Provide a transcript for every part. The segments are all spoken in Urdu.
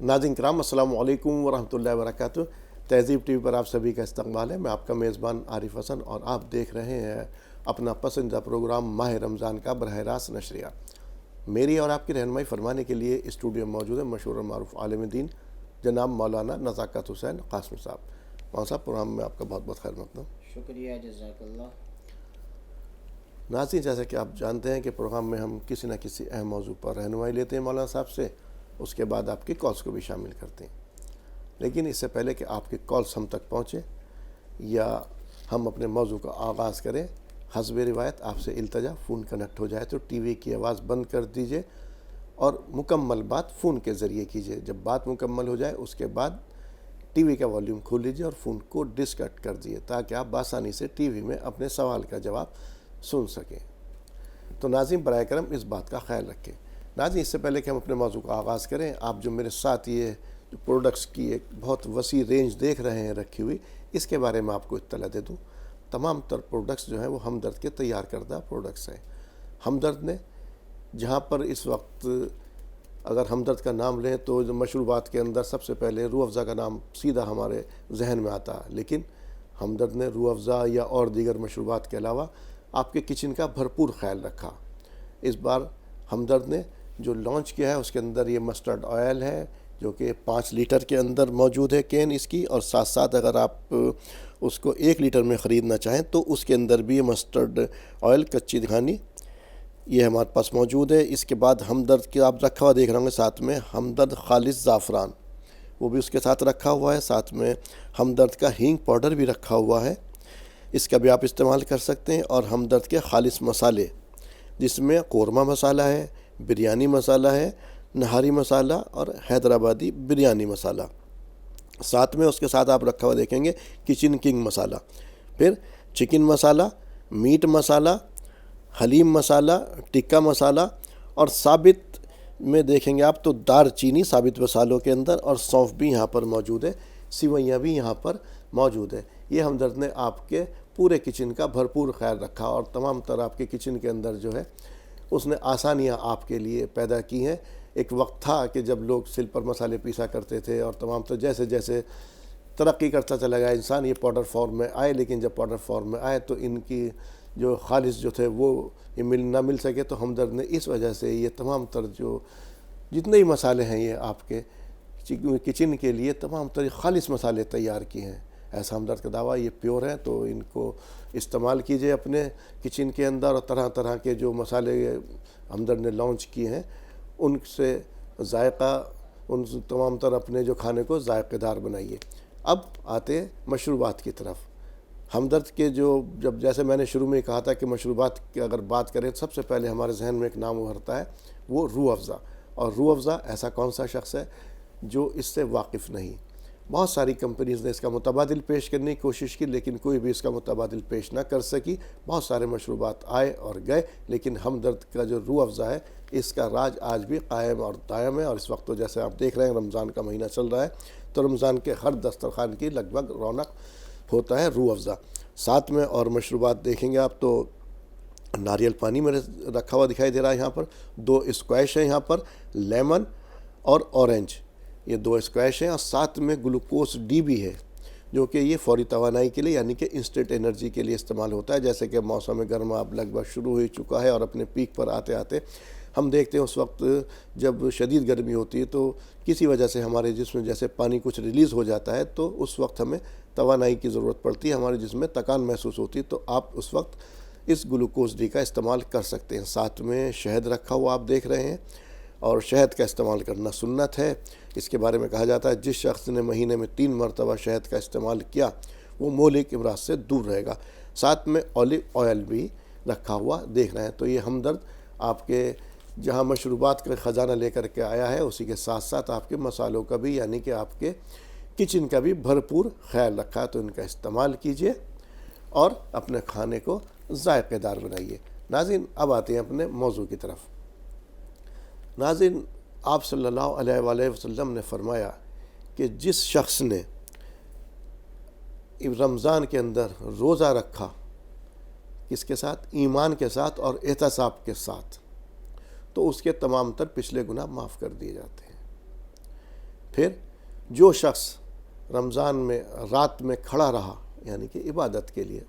ناظرین کرام السلام علیکم ورحمۃ اللہ وبرکاتہ۔ تہذیب ٹی وی پر آپ سبھی کا استقبال ہے۔ میں آپ کا میزبان عارف حسن اور آپ دیکھ رہے ہیں اپنا پسندیدہ پروگرام ماہ رمضان کا براہ راست نشریات۔ میری اور آپ کی رہنمائی فرمانے کے لیے اسٹوڈیو میں موجود ہے مشہور اور معروف عالم دین جناب مولانا نزاکت حسین قاسمی صاحب۔ مولانا صاحب پروگرام میں آپ کا بہت بہت خیر مقدم۔ شکریہ، جزاک اللہ۔ ناظرین، جیسا کہ آپ جانتے ہیں کہ پروگرام میں ہم کسی نہ کسی اہم موضوع پر رہنمائی لیتے ہیں مولانا صاحب سے، اس کے بعد آپ کی کالز کو بھی شامل کرتے ہیں۔ لیکن اس سے پہلے کہ آپ کی کالز ہم تک پہنچے یا ہم اپنے موضوع کا آغاز کریں، حسب روایت آپ سے التجا فون کنیکٹ ہو جائے تو ٹی وی کی آواز بند کر دیجئے اور مکمل بات فون کے ذریعے کیجئے۔ جب بات مکمل ہو جائے اس کے بعد ٹی وی کا والیوم کھول لیجئے اور فون کو ڈسکنیکٹ کر دیجئے تاکہ آپ بآسانی سے ٹی وی میں اپنے سوال کا جواب سن سکیں۔ تو ناظرین برائے کرم اس بات کا خیال رکھیں۔ ناظرین، اس سے پہلے کہ ہم اپنے موضوع کا آغاز کریں، آپ جو میرے ساتھ یہ جو پروڈکٹس کی ایک بہت وسیع رینج دیکھ رہے ہیں رکھی ہوئی، اس کے بارے میں آپ کو اطلاع دے دوں۔ تمام تر پروڈکٹس جو ہیں وہ ہمدرد کے تیار کردہ پروڈکٹس ہیں۔ ہمدرد نے جہاں پر اس وقت اگر ہمدرد کا نام لیں تو مشروبات کے اندر سب سے پہلے روح افزا کا نام سیدھا ہمارے ذہن میں آتا ہے، لیکن ہمدرد نے روح افزا یا اور دیگر مشروبات کے علاوہ آپ کے کچن کا بھرپور خیال رکھا۔ اس بار ہمدرد نے جو لانچ کیا ہے اس کے اندر یہ مسٹرڈ آئل ہے جو کہ 5 لیٹر کے اندر موجود ہے کین اس کی، اور ساتھ ساتھ اگر آپ اس کو 1 لیٹر میں خریدنا چاہیں تو اس کے اندر بھی مسٹرڈ آئل کچی دھانی یہ ہمارے پاس موجود ہے۔ اس کے بعد ہمدرد کے آپ رکھا ہوا دیکھ رہے ہوں گے ساتھ میں ہمدرد خالص زعفران، وہ بھی اس کے ساتھ رکھا ہوا ہے۔ ساتھ میں ہمدرد کا ہینگ پاؤڈر بھی رکھا ہوا ہے، اس کا بھی آپ استعمال کر سکتے ہیں۔ اور ہمدرد کے خالص مسالے جس میں قورمہ مسالہ ہے، بریانی مسالہ ہے، نہاری مسالہ اور حیدرآبادی بریانی مسالہ، ساتھ میں اس کے ساتھ آپ رکھا ہوا دیکھیں گے کچن کنگ مسالہ، پھر چکن مسالہ، میٹ مسالہ، حلیم مسالہ، ٹکا مسالہ، اور ثابت میں دیکھیں گے آپ تو دار چینی ثابت مسالوں کے اندر، اور سونف بھی یہاں پر موجود ہے، سوئیاں بھی یہاں پر موجود ہے۔ یہ ہمدرد نے آپ کے پورے کچن کا بھرپور خیال رکھا اور تمام تر آپ کے کچن کے اندر جو ہے اس نے آسانیاں آپ کے لیے پیدا کی ہیں۔ ایک وقت تھا کہ جب لوگ سل پر مسالے پیسا کرتے تھے اور تمام تر جیسے جیسے ترقی کرتا چلا گیا انسان یہ پاؤڈر فارم میں آئے، لیکن جب پاؤڈر فارم میں آئے تو ان کی جو خالص جو تھے وہ یہ نہ مل سکے، تو ہمدرد نے اس وجہ سے یہ تمام تر جو جتنے ہی مسالے ہیں یہ آپ کے کچن کے لیے تمام تر خالص مسالے تیار کیے ہیں۔ ایسا ہمدرد کا دعویٰ یہ پیور ہیں، تو ان کو استعمال کیجئے اپنے کچن کے اندر، اور طرح طرح کے جو مسالے ہمدرد نے لانچ کیے ہیں ان سے ذائقہ ان تمام تر اپنے جو کھانے کو ذائقہ دار بنائیے۔ اب آتے ہیں مشروبات کی طرف۔ ہمدرد کے جب جیسے میں نے شروع میں کہا تھا کہ مشروبات کی اگر بات کریں تو سب سے پہلے ہمارے ذہن میں ایک نام ابھرتا ہے وہ روح افزا۔ اور روح افزا ایسا کون سا شخص ہے جو اس سے واقف نہیں؟ بہت ساری کمپنیز نے اس کا متبادل پیش کرنے کی کوشش کی لیکن کوئی بھی اس کا متبادل پیش نہ کر سکی۔ بہت سارے مشروبات آئے اور گئے، لیکن ہمدرد کا جو روح افزا ہے اس کا راج آج بھی قائم اور دائم ہے۔ اور اس وقت تو جیسے آپ دیکھ رہے ہیں رمضان کا مہینہ چل رہا ہے تو رمضان کے ہر دسترخوان کی لگ بھگ رونق ہوتا ہے روح افزا۔ ساتھ میں اور مشروبات دیکھیں گے آپ تو ناریل پانی میں رکھا ہوا دکھائی دے رہا ہے، یہاں پر 2 اسکویش ہیں، یہاں پر لیمن اور اورنج، یہ 2 اسکویش ہیں، اور ساتھ میں گلوکوز ڈی بھی ہے جو کہ یہ فوری توانائی کے لیے یعنی کہ انسٹنٹ انرجی کے لیے استعمال ہوتا ہے۔ جیسے کہ موسم گرما اب لگ بھگ شروع ہو چکا ہے اور اپنے پیک پر آتے آتے ہم دیکھتے ہیں اس وقت جب شدید گرمی ہوتی ہے تو کسی وجہ سے ہمارے جسم میں جیسے پانی کچھ ریلیز ہو جاتا ہے تو اس وقت ہمیں توانائی کی ضرورت پڑتی ہے، ہمارے جسم میں تکان محسوس ہوتی ہے، تو آپ اس وقت اس گلوکوز ڈی کا استعمال کر سکتے ہیں۔ ساتھ میں شہد رکھا ہوا آپ دیکھ رہے ہیں، اور شہد کا استعمال کرنا سنت ہے۔ اس کے بارے میں کہا جاتا ہے جس شخص نے مہینے میں 3 مرتبہ شہد کا استعمال کیا وہ مہلک امراض سے دور رہے گا۔ ساتھ میں اولیو آئل بھی رکھا ہوا دیکھ رہے ہیں۔ تو یہ ہمدرد آپ کے جہاں مشروبات کا خزانہ لے کر کے آیا ہے اسی کے ساتھ ساتھ آپ کے مسالوں کا بھی یعنی کہ آپ کے کچن کا بھی بھرپور خیال رکھا ہے، تو ان کا استعمال کیجئے اور اپنے کھانے کو ذائقہ دار بنائیے۔ ناظرین، اب آتے ہیں اپنے موضوع کی طرف۔ ناظرین، آپ صلی اللہ علیہ وآلہ وسلم نے فرمایا کہ جس شخص نے رمضان کے اندر روزہ رکھا کس کے ساتھ؟ ایمان کے ساتھ اور احتساب کے ساتھ، تو اس کے تمام تر پچھلے گناہ معاف کر دیے جاتے ہیں۔ پھر جو شخص رمضان میں رات میں کھڑا رہا یعنی کہ عبادت کے لیے،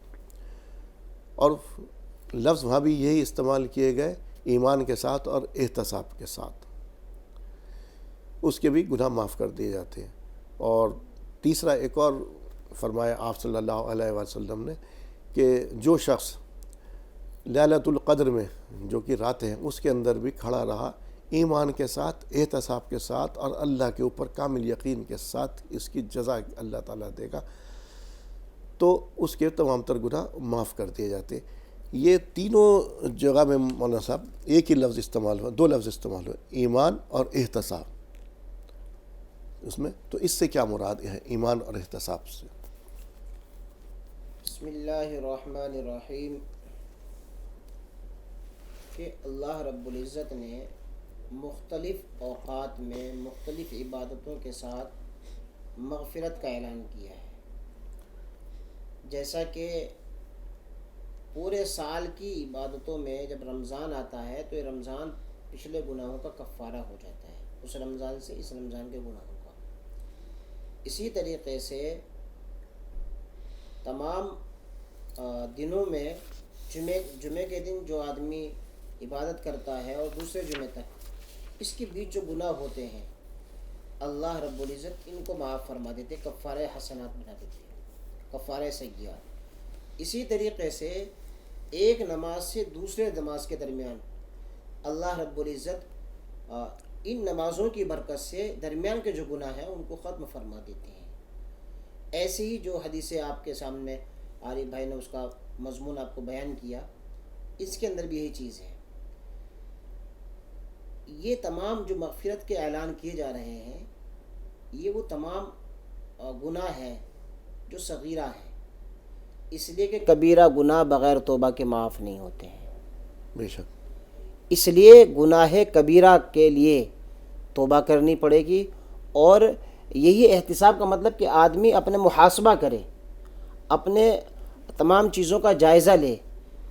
اور لفظ وہاں بھی یہی استعمال کیے گئے ایمان کے ساتھ اور احتساب کے ساتھ، اس کے بھی گناہ معاف کر دیے جاتے ہیں۔ اور تیسرا ایک اور فرمایا آپ صلی اللہ علیہ وسلم نے کہ جو شخص لیلۃ القدر میں جو کہ رات ہے اس کے اندر بھی کھڑا رہا ایمان کے ساتھ، احتساب کے ساتھ اور اللہ کے اوپر کامل یقین کے ساتھ، اس کی جزا اللہ تعالیٰ دے گا، تو اس کے تمام تر گناہ معاف کر دیے جاتے ہیں۔ یہ تینوں جگہ میں مولانا صاحب ایک ہی لفظ استعمال ہوا، دو لفظ استعمال ہوئے، ایمان اور احتساب اس میں، تو اس سے کیا مراد ہے ایمان اور احتساب سے؟ بسم اللہ الرحمن الرحیم، کہ اللہ رب العزت نے مختلف اوقات میں مختلف عبادتوں کے ساتھ مغفرت کا اعلان کیا ہے، جیسا کہ پورے سال کی عبادتوں میں جب رمضان آتا ہے تو یہ رمضان پچھلے گناہوں کا کفارہ ہو جاتا ہے، اس رمضان سے اس رمضان کے گناہوں کا۔ اسی طریقے سے تمام دنوں میں جمعے کے دن جو آدمی عبادت کرتا ہے اور دوسرے جمعے تک اس کے بیچ جو گناہ ہوتے ہیں اللہ رب العزت ان کو معاف فرما دیتے، کفارہ حسنات بنا دیتے ہیں، کفارہ سیئات۔ اسی طریقے سے ایک نماز سے دوسرے نماز کے درمیان اللہ رب العزت ان نمازوں کی برکت سے درمیان کے جو گناہ ہیں ان کو ختم فرما دیتے ہیں۔ ایسے ہی جو حدیثیں آپ کے سامنے عارف بھائی نے اس کا مضمون آپ کو بیان کیا، اس کے اندر بھی یہی چیز ہے۔ یہ تمام جو مغفرت کے اعلان کیے جا رہے ہیں یہ وہ تمام گناہ ہیں جو صغیرہ ہیں، اس لیے کہ کبیرہ گناہ بغیر توبہ کے معاف نہیں ہوتے ہیں۔ بے شک اس لیے گناہ کبیرہ کے لیے توبہ کرنی پڑے گی، اور یہی احتساب کا مطلب کہ آدمی اپنے محاسبہ کرے، اپنے تمام چیزوں کا جائزہ لے،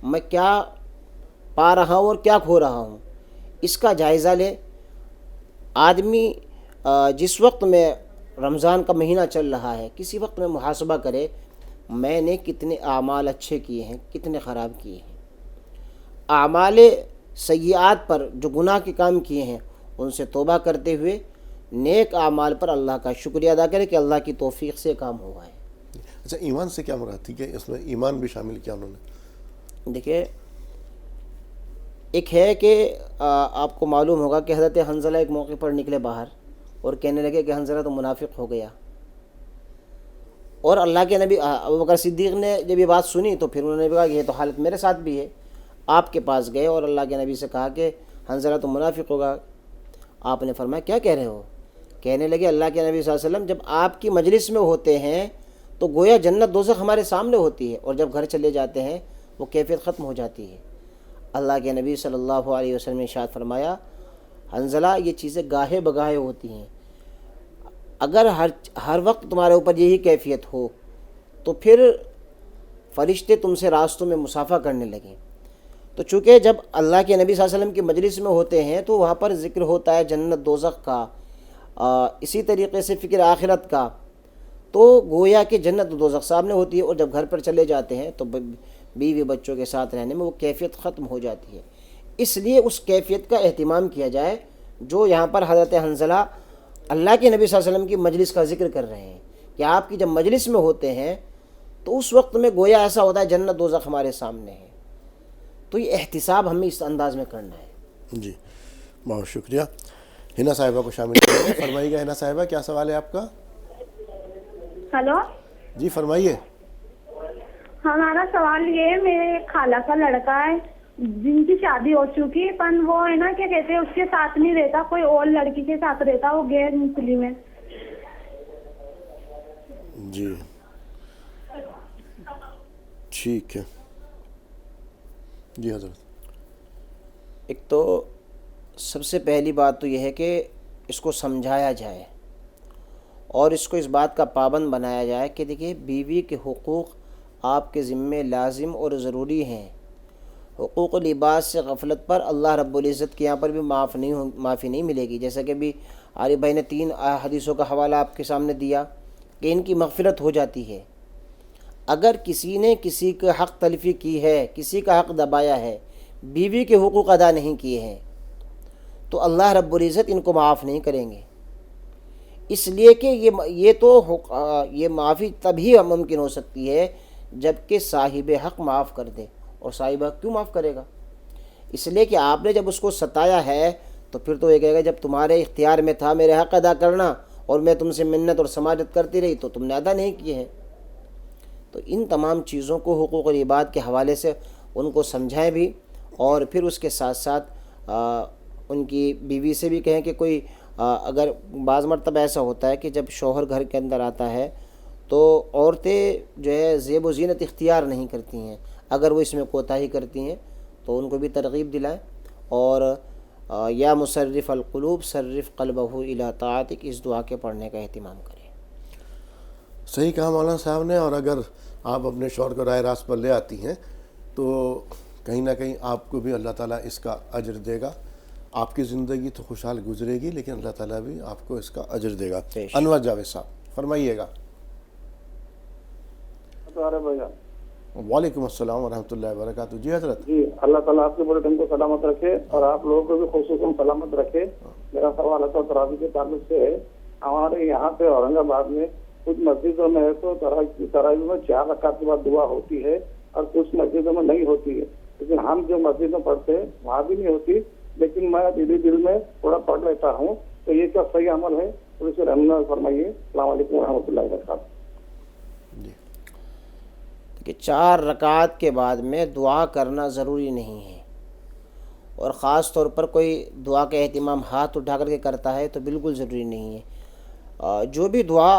میں کیا پا رہا ہوں اور کیا کھو رہا ہوں، اس کا جائزہ لے۔ آدمی جس وقت میں رمضان کا مہینہ چل رہا ہے کسی وقت میں محاسبہ کرے، میں نے کتنے اعمال اچھے کیے ہیں، کتنے خراب کیے ہیں، اعمال سیئات پر جو گناہ کے کام کیے ہیں ان سے توبہ کرتے ہوئے نیک اعمال پر اللہ کا شکریہ ادا کرے کہ اللہ کی توفیق سے کام ہوا ہے۔ اچھا، ایمان سے کیا مراد تھی کہ اس میں ایمان بھی شامل کیا انہوں نے؟ دیکھیں، ایک ہے کہ آپ کو معلوم ہوگا کہ حضرت حنظلہ ایک موقع پر نکلے باہر اور کہنے لگے کہ حنظلہ تو منافق ہو گیا، اور اللہ کے نبی ابوبکر صدیق نے جب یہ بات سنی تو پھر انہوں نے کہا کہ یہ تو حالت میرے ساتھ بھی ہے۔ آپ کے پاس گئے اور اللہ کے نبی سے کہا کہ حنظلہ تو منافق ہوگا۔ آپ نے فرمایا کیا کہہ رہے ہو؟ کہنے لگے اللہ کے نبی صلی اللہ علیہ وسلم جب آپ کی مجلس میں ہوتے ہیں تو گویا جنت دوزخ ہمارے سامنے ہوتی ہے، اور جب گھر چلے جاتے ہیں وہ کیفیت ختم ہو جاتی ہے۔ اللہ کے نبی صلی اللہ علیہ وسلم نے ارشاد فرمایا حنظلہ یہ چیزیں گاہے بگاہے ہوتی ہیں، اگر ہر وقت تمہارے اوپر یہی کیفیت ہو تو پھر فرشتے تم سے راستوں میں مسافہ کرنے لگیں۔ تو چونکہ جب اللہ کے نبی صلی اللہ علیہ وسلم کی مجلس میں ہوتے ہیں تو وہاں پر ذکر ہوتا ہے جنت دوزخ کا، اسی طریقے سے فکر آخرت کا، تو گویا کہ جنت دوزخ سامنے ہوتی ہے، اور جب گھر پر چلے جاتے ہیں تو بیوی بچوں کے ساتھ رہنے میں وہ کیفیت ختم ہو جاتی ہے۔ اس لیے اس کیفیت کا اہتمام کیا جائے جو یہاں پر حضرت حنظلہ اللہ کے نبی صلی اللہ علیہ وسلم کی مجلس کا ذکر کر رہے ہیں، کہ آپ کی جب مجلس میں ہوتے ہیں تو اس وقت میں گویا ایسا ہوتا ہے جنت دوزخ ہمارے سامنے ہے۔ تو یہ احتساب ہمیں اس انداز میں کرنا ہے۔ جی بہت شکریہ۔ ہنا صاحبہ کو شامل کریں، فرمائیے گا ہنا صاحبہ کیا سوال ہے آپ کا؟ ہلو جی فرمائیے۔ ہمارا سوال یہ ہے، میرے خالہ کا لڑکا ہے جن کی شادی ہو چکی ہے، پر وہ ہے نا کیا کہتے ہیں اس کے ساتھ نہیں رہتا، کوئی اور لڑکی کے ساتھ رہتا، وہ غیر مسلم ہے۔ جی ٹھیک ہے جی حضرت۔ ایک تو سب سے پہلی بات تو یہ ہے کہ اس کو سمجھایا جائے اور اس کو اس بات کا پابند بنایا جائے کہ دیکھیے بیوی کے حقوق آپ کے ذمے لازم اور ضروری ہیں۔ حقوق و لباس سے غفلت پر اللہ رب العزت کے یہاں پر بھی معافی نہیں ملے گی، جیسا کہ بھی عارف بھائی نے 3 حدیثوں کا حوالہ آپ کے سامنے دیا کہ ان کی مغفرت ہو جاتی ہے۔ اگر کسی نے کسی کا حق تلفی کی ہے، کسی کا حق دبایا ہے، بیوی کے حقوق ادا نہیں کیے ہیں، تو اللہ رب العزت ان کو معاف نہیں کریں گے، اس لیے کہ یہ معافی تبھی ممکن ہو سکتی ہے جب کہ صاحب حق معاف کر دے، اور صاحب حق کیوں معاف کرے گا؟ اس لیے کہ آپ نے جب اس کو ستایا ہے تو پھر تو یہ کہے گا جب تمہارے اختیار میں تھا میرے حق ادا کرنا اور میں تم سے منت اور سماجت کرتی رہی تو تم نے ادا نہیں کیے ہیں۔ تو ان تمام چیزوں کو حقوق العباد کے حوالے سے ان کو سمجھائیں بھی، اور پھر اس کے ساتھ ساتھ ان کی بیوی سے بھی کہیں کہ کوئی اگر بعض مرتبہ ایسا ہوتا ہے کہ جب شوہر گھر کے اندر آتا ہے تو عورتیں جو ہے زیب و زینت اختیار نہیں کرتی ہیں، اگر وہ اس میں کوتاہی کرتی ہیں تو ان کو بھی ترغیب دلائیں، اور یا مصرف القلوب صرف قلبہ الی طاعتک، اس دعا کے پڑھنے کا اہتمام کریں۔ صحیح کہا مولانا صاحب نے، اور اگر آپ اپنے شوہر کو راہ راست پر لے آتی ہیں تو کہیں نہ کہیں آپ کو بھی اللہ تعالیٰ اس کا اجر دے گا۔ آپ کی زندگی تو خوشحال گزرے گی لیکن اللہ تعالیٰ بھی آپ کو اس کا اجر دے گا۔ انور جاوید صاحب فرمائیے گا۔ وعلیکم السلام ورحمۃ اللہ وبرکاتہ۔ جی حضرت۔ جی اللہ تعالیٰ آپ کے بڑے دن کو سلامت رکھے اور آپ لوگوں کو بھی خصوصاً سلامت رکھے۔ میرا سوال ہے تراویح کے تعلق سے ہے۔ ہمارے یہاں پہ اورنگ آباد میں کچھ مسجدوں میں ہے تو تراویح میں 4 رکعت کے بعد دعا ہوتی ہے اور کچھ مسجدوں میں نہیں ہوتی ہے، لیکن ہم جو مسجد میں پڑھتے ہیں وہاں بھی نہیں ہوتی، لیکن میں دل میں تھوڑا پڑھ لیتا ہوں، تو یہ کیا صحیح عمل ہے؟ تو اسے رحمت فرمائیے۔ السلام علیکم ورحمۃ اللہ وبرکاتہ۔ کہ 4 رکعات کے بعد میں دعا کرنا ضروری نہیں ہے، اور خاص طور پر کوئی دعا کا اہتمام ہاتھ اٹھا کر کے کرتا ہے تو بالکل ضروری نہیں ہے۔ جو بھی دعا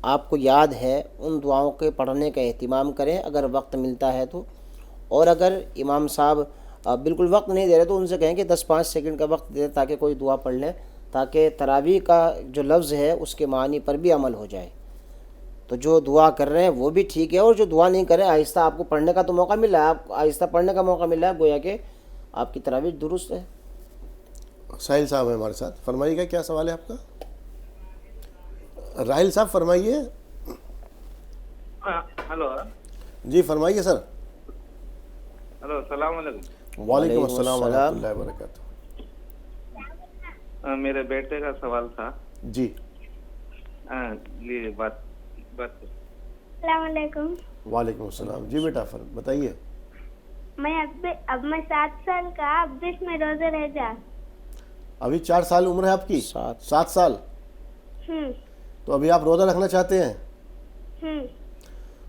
آپ کو یاد ہے ان دعاؤں کے پڑھنے کا اہتمام کریں اگر وقت ملتا ہے تو، اور اگر امام صاحب بالکل وقت نہیں دے رہے تو ان سے کہیں کہ 10-5 سیکنڈ کا وقت دے تاکہ کوئی دعا پڑھ لیں، تاکہ تراویح کا جو لفظ ہے اس کے معنی پر بھی عمل ہو جائے۔ تو جو دعا کر رہے ہیں وہ بھی ٹھیک ہے، اور جو دعا نہیں کر رہے آہستہ آپ کو پڑھنے کا تو موقع مل رہا ہے، آپ آہستہ پڑھنے کا موقع مل رہا ہے، گویا کہ آپ کی تراویح درست ہے۔ ساحل صاحب ہیں ہمارے ساتھ، فرمائیے گا کیا سوال ہے آپ کا؟ راحل صاحب فرمائیے۔ ہلو جی فرمائیے سر۔ ہلو السلام علیکم۔ وعلیکم السلام ورحمۃ اللہ وبرکاتہ۔ میرے بیٹے کا سوال تھا۔ جی یہ بات السلام علیکم۔ وعلیکم السلام۔ جی بیٹا بتائیے۔ اب میں 7 سال کا، اب بھی اس میں روزے رہ جا۔ ابھی 4 سال عمر ہے آپ کی؟ 7 سال۔ تو ابھی آپ روزہ رکھنا چاہتے ہیں؟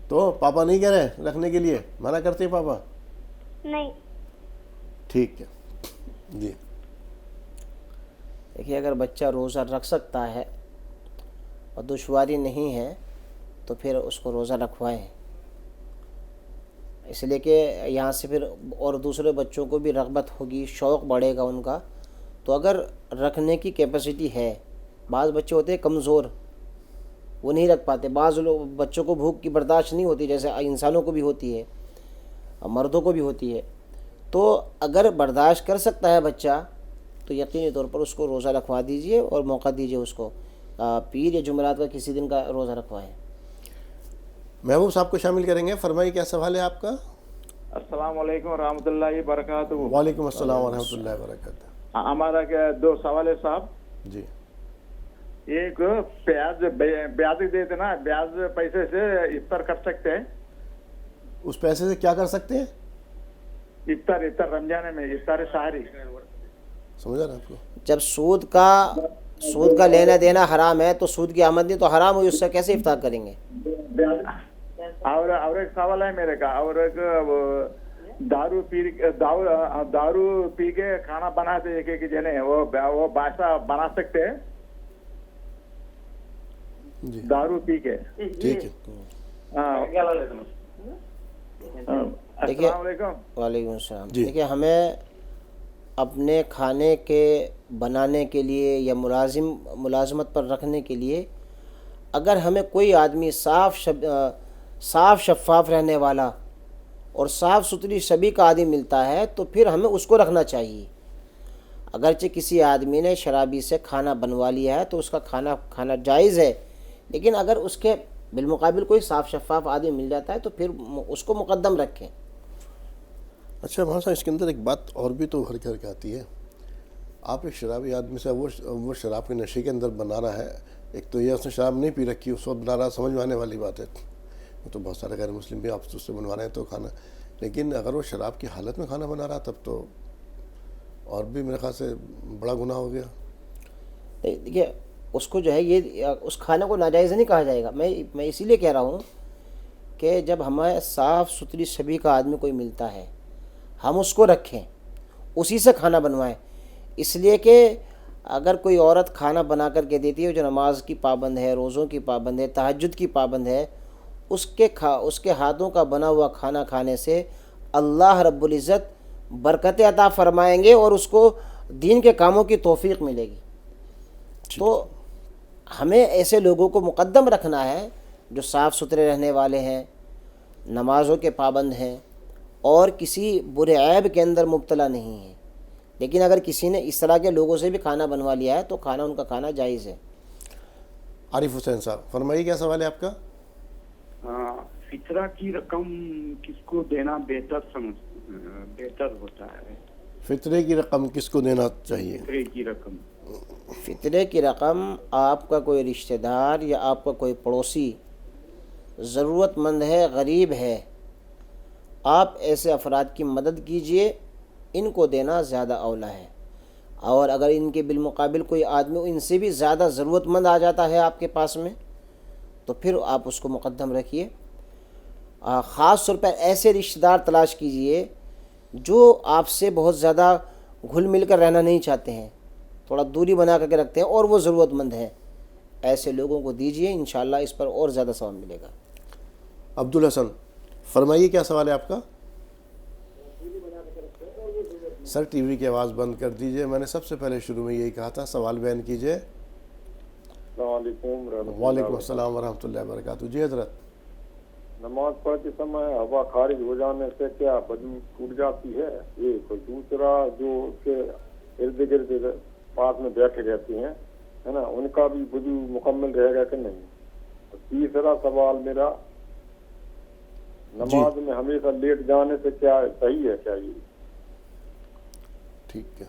تو پاپا نہیں کہہ رہے رکھنے کے لیے؟ منع کرتے ہیں پاپا؟ نہیں۔ ٹھیک ہے جی۔ دیکھیے اگر بچہ روزہ رکھ سکتا ہے اور دشواری نہیں ہے تو پھر اس کو روزہ رکھوائیں، اس لیے کہ یہاں سے پھر اور دوسرے بچوں کو بھی رغبت ہوگی، شوق بڑھے گا ان کا۔ تو اگر رکھنے کی کیپیسٹی ہے، بعض بچے ہوتے ہیں کمزور، وہ نہیں رکھ پاتے، بعض بچوں کو بھوک کی برداشت نہیں ہوتی، جیسے انسانوں کو بھی ہوتی ہے، مردوں کو بھی ہوتی ہے، تو اگر برداشت کر سکتا ہے بچہ تو یقینی طور پر اس کو روزہ رکھوا دیجئے اور موقع دیجئے اس کو، پیر یا جمعرات کا کسی دن کا روزہ رکھوائیں۔ محبوب صاحب کو شامل کریں گے، فرمائیے کیا سوال ہے آپ کا؟ السلام علیکم ورحمۃ اللہ وبرکاتہ۔ وعلیکم السلام ورحمۃ اللہ وبرکاتہ۔ ہمارا کیا 2 سوال ہے صاحب۔ جی۔ ایک بیاض دیتے نا، بیاض پیسے سے افطار کر سکتے ہیں؟ اس پیسے سے کیا کر سکتے ہیں؟ افطار رمضان میں افطار سحری۔ سمجھا نا آپ کو؟ جب سود کا لینا دینا حرام ہے تو سود کی آمدنی تو حرام ہوئی، اس سے کیسے افطار کریں گے؟ اور ایک سوال ہے میرے کا، اور ایک دارو پی کے کھانا بناتے ایک جنے، وہ بادشاہ بنا سکتے ہیں جی دارو پی کے؟ ٹھیک ہے۔ السلام علیکم۔ وعلیکم السلام۔ جی۔ دیکھیے ہمیں اپنے کھانے کے بنانے کے لیے یا ملازمت پر رکھنے کے لیے اگر ہمیں کوئی آدمی صاف شفاف رہنے والا اور صاف ستھری شبیہ کا آدمی ملتا ہے تو پھر ہمیں اس کو رکھنا چاہیے۔ اگرچہ کسی آدمی نے شرابی سے کھانا بنوا لیا ہے تو اس کا کھانا کھانا جائز ہے، لیکن اگر اس کے بالمقابل کوئی صاف شفاف آدمی مل جاتا ہے تو پھر اس کو مقدم رکھیں۔ اچھا مولانا صاحب، اس کے اندر ایک بات اور بھی تو ابھر کر کے آتی ہے، آپ ایک شرابی آدمی سے وہ شراب کے نشے کے اندر بنا رہا ہے، ایک تو یہ اس نے شراب نہیں پی رکھی، اس وقت بنا رہا، سمجھ میں آنے والی بات ہے، وہ تو بہت سارے غیر مسلم بھی آپ اس سے بنوا رہے ہیں تو کھانا، لیکن اگر وہ شراب کی حالت میں کھانا بنا رہا تب تو اور بھی میرے خیال سے بڑا گناہ ہو گیا۔ دیکھیے اس کو جو ہے یہ اس کھانے کو ناجائز نہیں کہا جائے گا۔ میں اسی لیے کہہ رہا ہوں کہ جب ہمیں صاف ستھری شبیہ کا آدمی کوئی ملتا ہے ہم اس کو رکھیں، اسی سے کھانا بنوائیں، اس لیے کہ اگر کوئی عورت کھانا بنا کر کے دیتی ہے جو نماز کی پابند ہے، روزوں کی پابند ہے، تہجد کی پابند ہے، اس کے ہاتھوں کا بنا ہوا کھانا کھانے سے اللہ رب العزت برکت عطا فرمائیں گے اور اس کو دین کے کاموں کی توفیق ملے گی۔ تو ہمیں ایسے لوگوں کو مقدم رکھنا ہے جو صاف ستھرے رہنے والے ہیں، نمازوں کے پابند ہیں اور کسی برے عیب کے اندر مبتلا نہیں ہیں۔ لیکن اگر کسی نے اس طرح کے لوگوں سے بھی کھانا بنوا لیا ہے تو کھانا ان کا کھانا جائز ہے۔ عارف حسین صاحب فرمائیے، کیا سوال ہے آپ کا؟ فطرہ کی رقم کس کو دینا بہتر ہوتا ہے؟ فطرے کی رقم کس کو دینا چاہیے؟ فطرے کی رقم فطرے کی رقم آپ کا کوئی رشتہ دار یا آپ کا کوئی پڑوسی ضرورت مند ہے، غریب ہے، آپ ایسے افراد کی مدد کیجئے، ان کو دینا زیادہ اولیٰ ہے۔ اور اگر ان کے بالمقابل کوئی آدمی ان سے بھی زیادہ ضرورت مند آ جاتا ہے آپ کے پاس میں تو پھر آپ اس کو مقدم رکھیے۔ خاص طور پر ایسے رشتہ دار تلاش کیجئے جو آپ سے بہت زیادہ گھل مل کر رہنا نہیں چاہتے ہیں، تھوڑا دوری بنا کر کے رکھتے ہیں اور وہ ضرورت مند ہیں، ایسے لوگوں کو دیجئے، انشاءاللہ اس پر اور زیادہ ثواب ملے گا۔ عبدالحسن فرمائیے، کیا سوال ہے آپ کا؟ سر ٹی وی کی آواز بند کر دیجئے، میں نے سب سے پہلے شروع میں یہی کہا تھا، سوال بیان کیجئے۔ السلام علیکم ورحمۃ اللہ۔ وعلیکم السلام ورحمۃ اللہ وبرکاتہ۔ جی حضرت۔ نماز پڑھتے سمے ہوا خارج ہو جانے سے کیا وضو ٹوٹ جاتی ہے؟ یہ کوئی دوسرا جو اس کے ارد گرد پاس میں بیٹھے رہتے ہیں ہے نا، ان کا بھی وضو مکمل رہے گا کہ نہیں؟ تیسرا سوال میرا، نماز میں ہمیشہ لیٹ جانے سے کیا صحیح ہے کیا یہ؟ ٹھیک ہے۔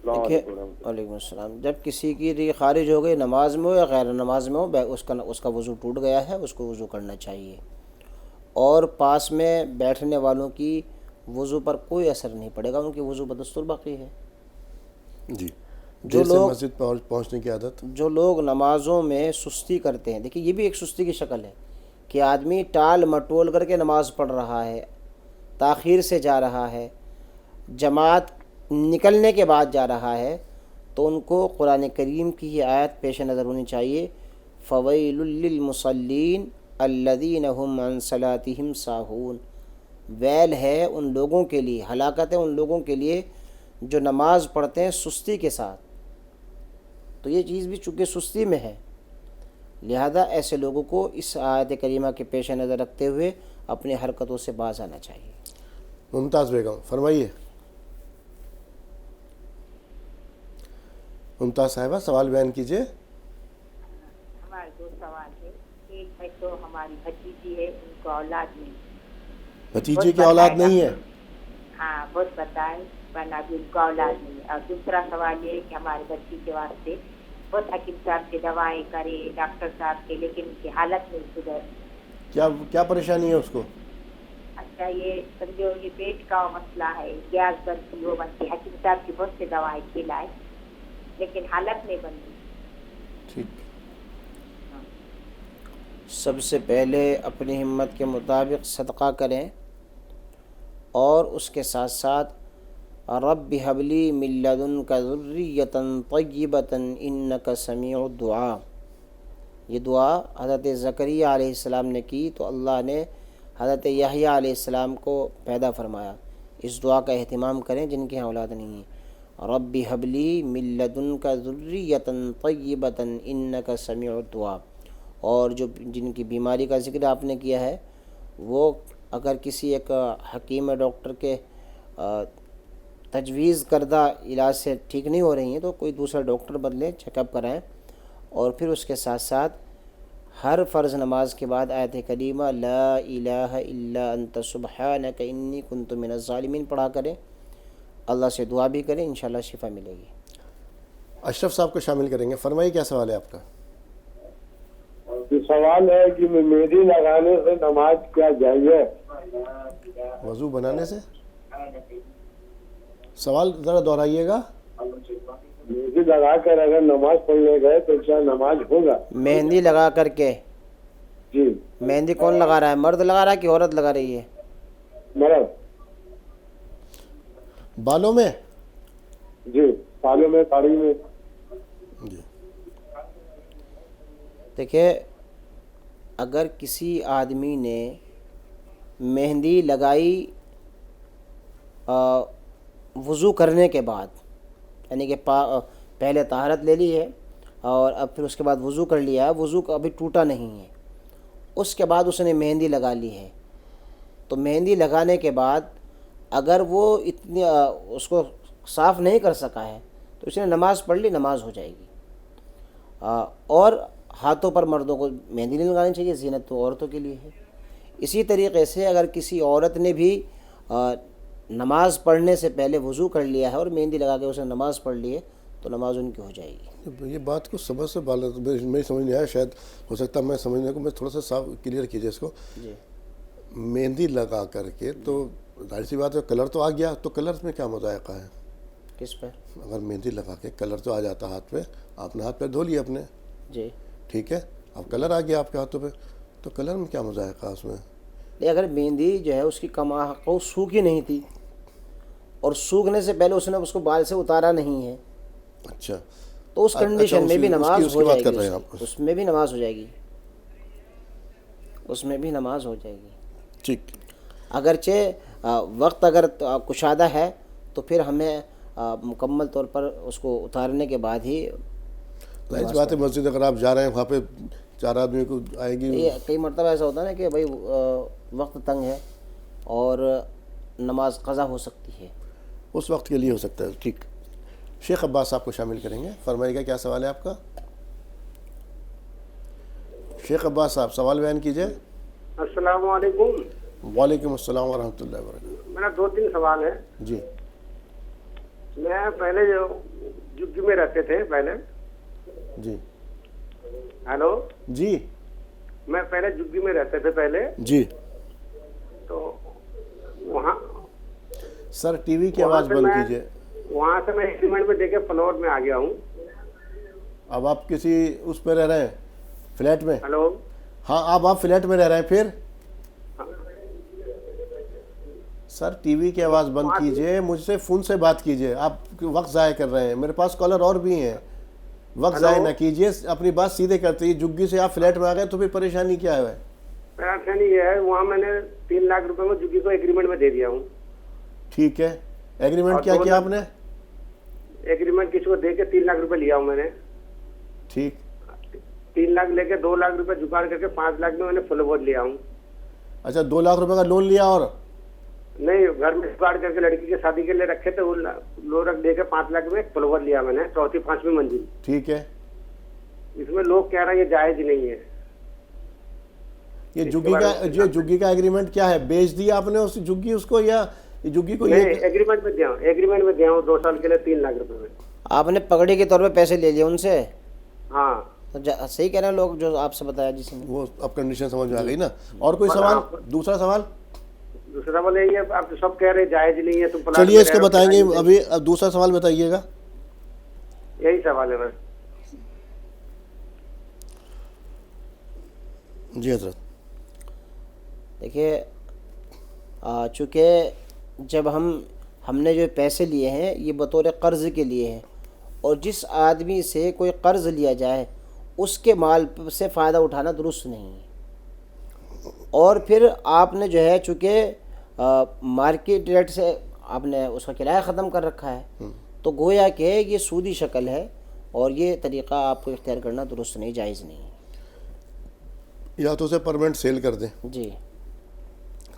وعلیکم السلام۔ جب کسی کی ری خارج ہو گئی، نماز میں ہو یا غیر نماز میں ہو، اس کا وضو ٹوٹ گیا ہے، اس کو وضو کرنا چاہیے، اور پاس میں بیٹھنے والوں کی وضو پر کوئی اثر نہیں پڑے گا، ان کی وضو بدستور باقی ہے۔ جی، دیر سے مسجد پہنچنے کی عادت، جو لوگ نمازوں میں سستی کرتے ہیں، دیکھیے یہ بھی ایک سستی کی شکل ہے کہ آدمی ٹال مٹول کر کے نماز پڑھ رہا ہے، تاخیر سے جا رہا ہے، جماعت نکلنے کے بعد جا رہا ہے، تو ان کو قرآن کریم کی یہ آیت پیش نظر ہونی چاہیے، فَوَيْلٌ لِّلْمُصَلِّينَ الَّذِينَ هُمْ عَنْ صَلَاتِهِمْ سَاهُونَ، ویل ہے ان لوگوں کے لیے، ہلاکت ہے ان لوگوں کے لیے جو نماز پڑھتے ہیں سستی کے ساتھ۔ تو یہ چیز بھی چونکہ سستی میں ہے، لہذا ایسے لوگوں کو اس آیت کریمہ کے پیش نظر رکھتے ہوئے اپنی حرکتوں سے باز آنا چاہیے۔ ممتاز بیگم فرمائیے۔ ممتاز صاحبہ سوال بیان کیجئے۔ ہمارے دو سوال ہے، ایک ہے تو ہماری بھتیجی ہے، ان کو اولاد نہیں، بھتیجے کی اولاد نہیں ہے؟ ہاں بہت بتائے ورنہ بھی ان کو اولاد نہیں ہے۔ اور دوسرا سوال یہ ہے کہ ہمارے بچی کے واسطے بہت حکیم صاحب کے دوائیں کرے، ڈاکٹر صاحب کے، لیکن ان کی حالت نہیں سدھر۔ کیا پریشانی ہے اس کو؟ اچھا یہ سمجھو یہ پیٹ کا مسئلہ ہے، گیس بنتی وہ بنتی، حکیم صاحب کی بہت سے دوائیں کھلائے لیکن حالت نہیں بنتی۔ ٹھیک۔ سب سے پہلے اپنی ہمت کے مطابق صدقہ کریں اور اس کے ساتھ ساتھ رب هب لی من لدنک ذریۃ طیبۃ انک سمیع الدعاء، یہ دعا حضرت زکریا علیہ السلام نے کی تو اللہ نے حضرت یحییٰ علیہ السلام کو پیدا فرمایا۔ اس دعا کا اہتمام کریں جن کی اولاد نہیں ہے، رب هب لی من لدنک ذریۃ طیبۃ انک سمیع الدعاء۔ اور جن کی بیماری کا ذکر آپ نے کیا ہے، وہ اگر کسی ایک حکیم ڈاکٹر کے تجویز کردہ علاج سے ٹھیک نہیں ہو رہی ہیں تو کوئی دوسرا ڈاکٹر بدلیں، چیک اپ کرائیں، اور پھر اس کے ساتھ ساتھ ہر فرض نماز کے بعد آیت کریمہ لا الہ الا انت سبحانک انی کنت من الظالمین پڑھا کریں، اللہ سے دعا بھی کریں، انشاءاللہ شفا ملے گی۔ اشرف صاحب کو شامل کریں گے، فرمائیے کیا سوال ہے آپ کا؟ سوال ہے کہ مہندی لگانے سے نماز کیا جائز ہے؟ وضو بنانے سے؟ سوال ذرا دہرائیے گا۔ مہندی لگا کر اگر نماز پڑھنے گئے تو کیا نماز ہوگا؟ مہندی لگا کر کے؟ جی۔ مہندی کون لگا رہا ہے، مرد لگا رہا ہے کہ عورت لگا رہی ہے؟ مرد۔ بالوں میں؟ جی، بالوں میں، داڑھی میں۔ جی دیکھیں، اگر کسی آدمی نے مہندی لگائی وضو کرنے کے بعد، یعنی کہ پہلے طہارت لے لی ہے اور اب پھر اس کے بعد وضو کر لیا ہے، وضو کا ابھی ٹوٹا نہیں ہے، اس کے بعد اس نے مہندی لگا لی ہے، تو مہندی لگانے کے بعد اگر وہ اتنی اس کو صاف نہیں کر سکا ہے تو اس نے نماز پڑھ لی، نماز ہو جائے گی۔ اور ہاتھوں پر مردوں کو مہندی نہیں لگانی چاہیے، زینت تو عورتوں کے لیے ہے۔ اسی طریقے سے اگر کسی عورت نے بھی نماز پڑھنے سے پہلے وضو کر لیا ہے اور مہندی لگا کے اسے نماز پڑھ لی ہے تو نماز ان کی ہو جائے گی۔ یہ بات کو سبق سے میں سمجھ نہیں آیا، شاید ہو سکتا ہے میں سمجھنے کو، میں تھوڑا سا صاف کلیئر کیجیے اس کو۔ جی، مہندی لگا کر کے تو ظاہر سی بات ہے کلر تو آ گیا، تو کلر میں کیا مذائقہ ہے؟ کس پر؟ اگر مہندی لگا کے کلر تو آ جاتا ہاتھ پہ، آپ نے ہاتھ پہ دھو لیا اپنے، جی، ٹھیک ہے، اب کلر آ گیا آپ کے ہاتھوں پہ، تو کلر میں کیا مذائقہ اس میں؟ اگر مہندی جو ہے اس کی کماحق سوکھی نہیں تھی اور سوکھنے سے پہلے اس نے اس کو بال سے اتارا نہیں ہے، اچھا، تو اس کنڈیشن میں بھی نماز ہو جائے کر رہے ہیں گی، آپ؟ اس میں بھی نماز ہو جائے گی، اس میں بھی نماز ہو جائے گی۔ ٹھیک، اگرچہ وقت اگر کشادہ ہے تو پھر ہمیں مکمل طور پر اس کو اتارنے کے بعد ہی ظاہر بات ہے مسجد اگر آپ جا رہے ہیں وہاں پہ 4 آدمی کو آئے گی، کئی مرتبہ ایسا ہوتا ہے نا کہ بھائی وقت تنگ ہے اور نماز قضا ہو سکتی ہے، اس وقت کے لیے ہو سکتا ہے۔ ٹھیک، شیخ عباس صاحب کو شامل کریں گے، فرمائیے گا کیا سوال ہے آپ کا؟ شیخ عباس صاحب سوال بیان کیجئے۔ السلام علیکم۔ وعلیکم السلام ورحمۃ اللہ وبرکاتہ۔ میرا 2-3 سوال ہے۔ جی، میں پہلے جو جگی میں رہتے تھے پہلے، جی، ہیلو، جی، میں پہلے جگی میں رہتے تھے پہلے، جی، تو وہاں سر ٹی وی کی آواز بند کیجئے۔ وہاں سے میں ایگریمنٹ میں دے کے فلور میں آ گیا ہوں۔ اب آپ کسی اس پہ رہ رہے ہیں، فلیٹ میں؟ ہیلو، ہاں، آپ فلیٹ میں رہ رہے ہیں پھر؟ سر ٹی وی کی آواز بند کیجئے، مجھ سے فون سے بات کیجئے، آپ وقت ضائع کر رہے ہیں، میرے پاس کالر اور بھی ہیں، وقت ضائع نہ کیجئے، اپنی بات سیدھے کرتے ہیں۔ جگی سے آپ فلیٹ میں آ گئے تو پھر پریشانی کیا ہے؟ پریشانی یہ ہے وہاں میں نے 3 لاکھ روپے میں جگی کو ایگریمنٹ میں دے دیا ہوں۔ ٹھیک ہے، ایگریمنٹ کیا کیا آپ نے؟ ایگریمنٹ کسی کو دے کے 3 لاکھ روپے لیا ہوں میں نے۔ ٹھیک، 3 لاکھ لے کے 2 لاکھ روپے جگاڑ کر کے 5 لاکھ میں نے فلور لیا ہوں۔ اچھا، 2 لاکھ روپے کا لون لیا؟ اور نہیں، گھر میں جگاڑ کر کے لڑکی کی شادی کے لیے رکھے تھے، وہ لون رکھ دے کے 5 لاکھ میں فلور لیا میں نے، 4تھی 5ویں منزل۔ ٹھیک ہے، اس میں لوگ کہہ رہے ہیں یہ جائز نہیں ہے۔ یہ جگی کا ایگریمنٹ کیا ہے؟ بیچ دیا آپ نے اس جگی اس کو، یا جگی کو؟ نہیں، ایگریمنٹ میں دیا ہوں 2 سال کے لیے 3 لاکھ روپے میں۔ آپ نے پگڑی کے طور پہ پیسے لے لیے ان سے؟ ہاں، صحیح کہہ رہے ہیں لوگ جو آپ سے بتایا جس نے، وہ اب کنڈیشن سمجھ میں آ گئی نا۔ اور کوئی سوال؟ دوسرا سوال؟ دوسرا بولے یہ آپ سب کہہ رہے جائز نہیں ہے، تم چلیے اس کو بتائیں گے ابھی، اب دوسرا سوال بتائیے گا۔ یہی سوال ہے بس۔ جی حضرت۔ دیکھیے، چونکہ جب ہم نے جو پیسے لیے ہیں یہ بطور قرض کے لیے ہیں، اور جس آدمی سے کوئی قرض لیا جائے اس کے مال سے فائدہ اٹھانا درست نہیں ہے، اور پھر آپ نے جو ہے چونکہ مارکیٹ ریٹ سے آپ نے اس کا کرایہ ختم کر رکھا ہے، تو گویا کہ یہ سودی شکل ہے اور یہ طریقہ آپ کو اختیار کرنا درست نہیں، جائز نہیں ہے۔ یا تو اسے پرمنٹ سیل کر دیں، جی،